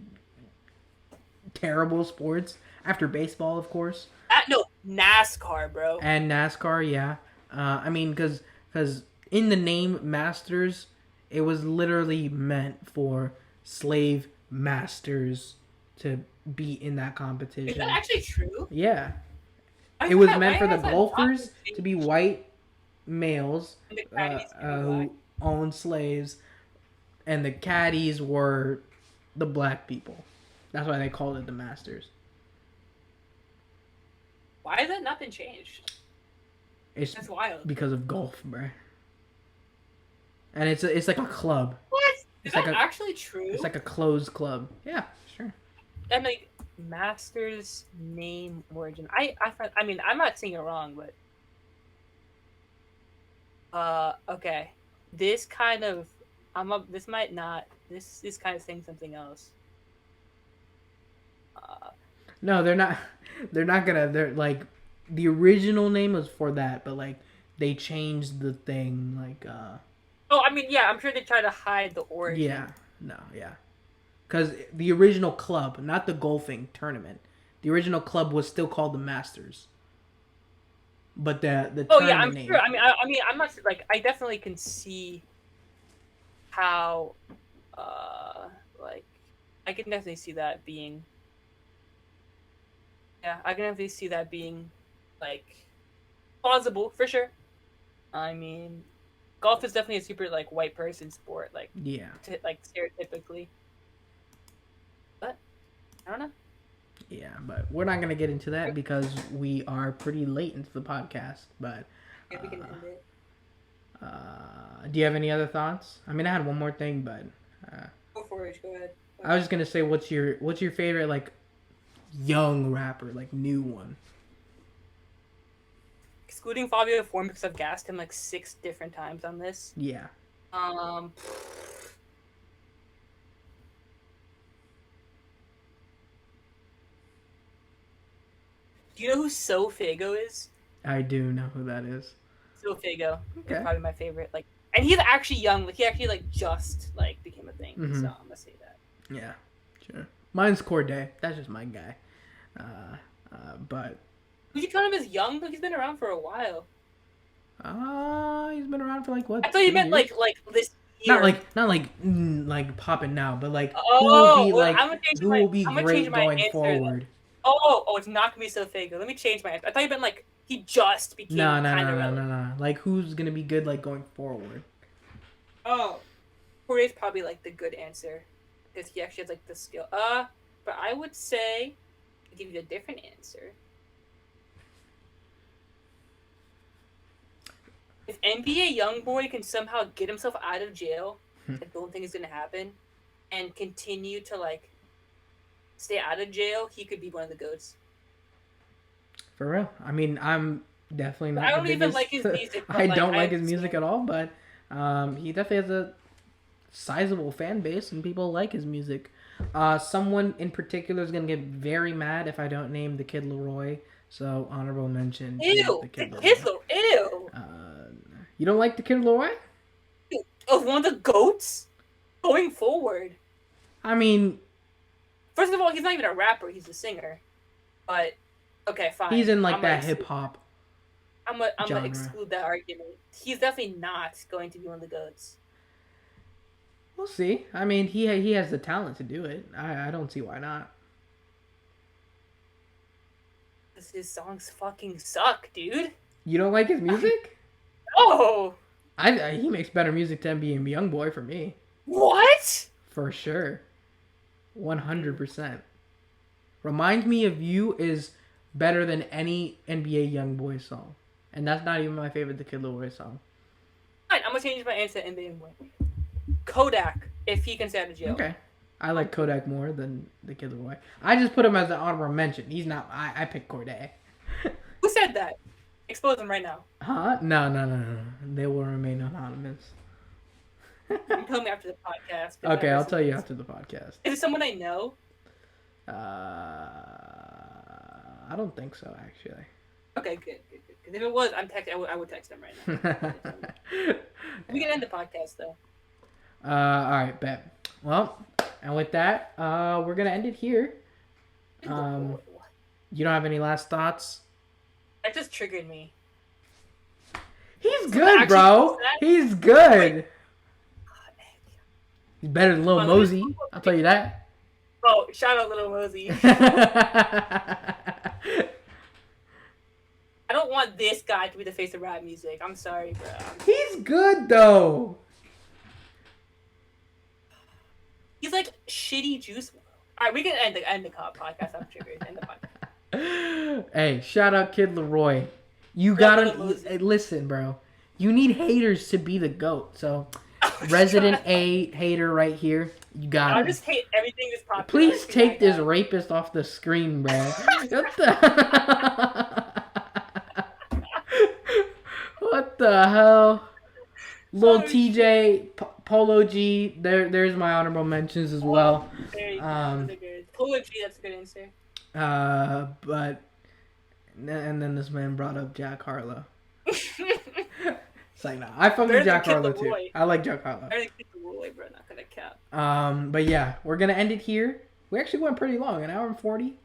terrible sports after baseball, of course. No, NASCAR, bro. And NASCAR, yeah. I mean, because in the name Masters, it was literally meant for slave masters to be in that competition. Is that actually true? Yeah. It was meant for the golfers to be white males who owned slaves, and the caddies were the black people. That's why they called it the Masters. Why has that not been changed? That's wild. Because of golf, bro. And it's like a club. What? Is that actually true? It's like a closed club. Yeah, sure. And like Masters name origin. I mean I'm not saying it wrong, but okay. This kind of this is kind of saying something else. No, they're not. They're not gonna. They're like the original name was for that, but like they changed the thing. Like. Oh, I mean, yeah, I'm sure they try to hide the origin. Yeah. No. Yeah. Because the original club, not the golfing tournament, the original club was still called the Masters. But the tournament name. Sure. I mean, I'm not like I definitely can see how, like, I can definitely see that being. Yeah, I can definitely see that being, like, plausible for sure. I mean, golf is definitely a super like white person sport, like yeah, like stereotypically. But I don't know. Yeah, but we're not gonna get into that because we are pretty late into the podcast. But If we can end it. do you have any other thoughts? I mean, I had one more thing, but Go for it. Go ahead. I was just gonna say, what's your favorite like young rapper, like new one? Excluding Fabio Form because I've gassed him like 6 different times on this. Yeah. Um. Do you know who So Fago is? I do know who that is. So Fago Okay. is probably my favorite. Like, and he's actually young. Like, he actually like just like became a thing. Mhm. So I'm gonna say that. Yeah, sure. Mine's Corday. That's just my guy. But Would you count him as young? But he's been around for a while. he's been around for like what? I thought you 3 meant years? like this year. Not like popping now, but like Oh, who will be well, like I'm gonna change who my- will be I'm gonna great change my going answer, forward. Oh, it's not gonna be So Fago. Let me change my answer. I thought you meant like he just became No. relevant. Like who's gonna be good like going forward? Oh, Poirier's probably like the good answer because he actually has like the skill. But I would say, to give you a different answer, if NBA YoungBoy can somehow get himself out of jail, I don't think it's gonna happen, and continue to like stay out of jail, he could be one of the goats. For real. I mean, I'm definitely not. I don't the even biggest, like his music. But, I don't like his I've music seen- at all, but he definitely has a sizable fan base and people like his music. Someone in particular is gonna get very mad if I don't name the Kid Leroy. So honorable mention. to Ew, the Kid Leroy. ew. You don't like the Kid Leroy? Of one of the goats going forward. I mean, First of all, he's not even a rapper; he's a singer. But okay, fine. he's in like I'm that gonna hip hop. I'm gonna genre. exclude that argument. He's definitely not going to be one of the goats. We'll see. I mean, he has the talent to do it. I don't see why not. Because his songs fucking suck, dude. You don't like his music? Oh, He makes better music than being YoungBoy for me. what? For sure. 100%. Remind Me of You is better than any NBA YoungBoy song. And that's not even my favorite The Kid Leroy song. Fine, I'm gonna change my answer to NBA boy. Kodak, if he can stay out of jail. Okay. I like Kodak more than The Kid Leroy. I just put him as an honorable mention. He's not. I picked Corday. Who said that? Expose him right now. Huh? No. They will remain anonymous. You can tell me after the podcast. Okay, I'll tell you after the podcast. Is it someone I know? I don't think so, actually. Okay, good. Because if it was, I would text him right now. We can end the podcast though. All right, bet. Well, and with that, we're gonna end it here. You don't have any last thoughts? That just triggered me. He's good, bro. He's good. He's better than Lil Mosey. I'll tell you that. Oh, shout out Little Mosey. I don't want this guy to be the face of rap music. I'm sorry, bro. He's good though. He's like shitty Juice WRLD. All right, we can end the podcast. I'm triggered. End the podcast. Hey, shout out Kid Leroy. You Shout gotta out Lil Mosey. listen, bro. You need haters to be the GOAT. So, resident A hater right here. You got I it. just hate everything this podcast. Please take this rapist off the screen, bro. What the? What the hell? Lil TJ, Polo G. There's my honorable mentions as well. There you go. Um, Those are good. Polo G, that's a good answer. But and then this man brought up Jack Harlow. It's like, nah, I fuck Better with Jack than Kid Harlow too. Leroy. I like Jack Harlow. I think it's the Roy, bro. Not gonna cap. But yeah, we're gonna end it here. We actually went pretty long, an hour and 40.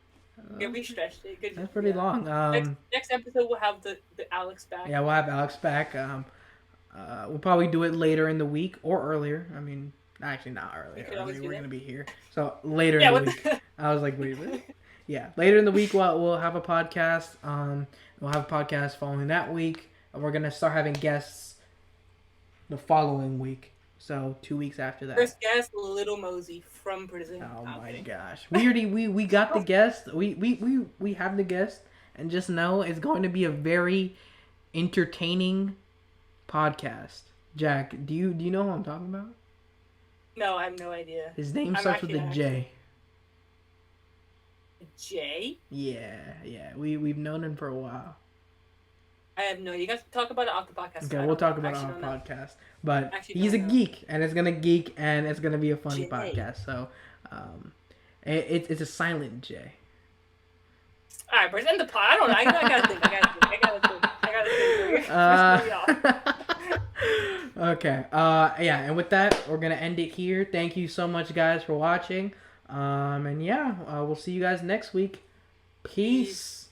Yeah, we stretched it. Good. That's pretty yeah. long. Next episode we'll have the Alex back. Yeah, we'll have Alex back. We'll probably do it later in the week or earlier. I mean, actually not earlier. We could always do We're that. gonna be here, so later Yeah, in the what week. the- I was like, wait. Yeah, later in the week we'll have a podcast. We'll have a podcast following that week. And we're gonna start having guests the following week. So 2 weeks after that. First guest, Little Mosey from prison. Oh I'm my kidding. gosh. We already we got the guest. We have the guest, and just know it's going to be a very entertaining podcast. Jack, do you know who I'm talking about? No, I have no idea. His name I'm starts with actually a not J. Jay. Yeah. We've known him for a while. I have no. You guys talk about it off the podcast. Okay, I we'll don't know. talk about it on Actually our don't know. podcast. But Actually he's a don't know. geek, and it's gonna geek, and it's gonna be a funny Jay. podcast. So, it's a silent J. All right, present the pod. I don't know. I gotta think. Okay. Yeah, and with that, we're gonna end it here. Thank you so much, guys, for watching. And yeah, we'll see you guys next week. Peace.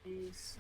Peace.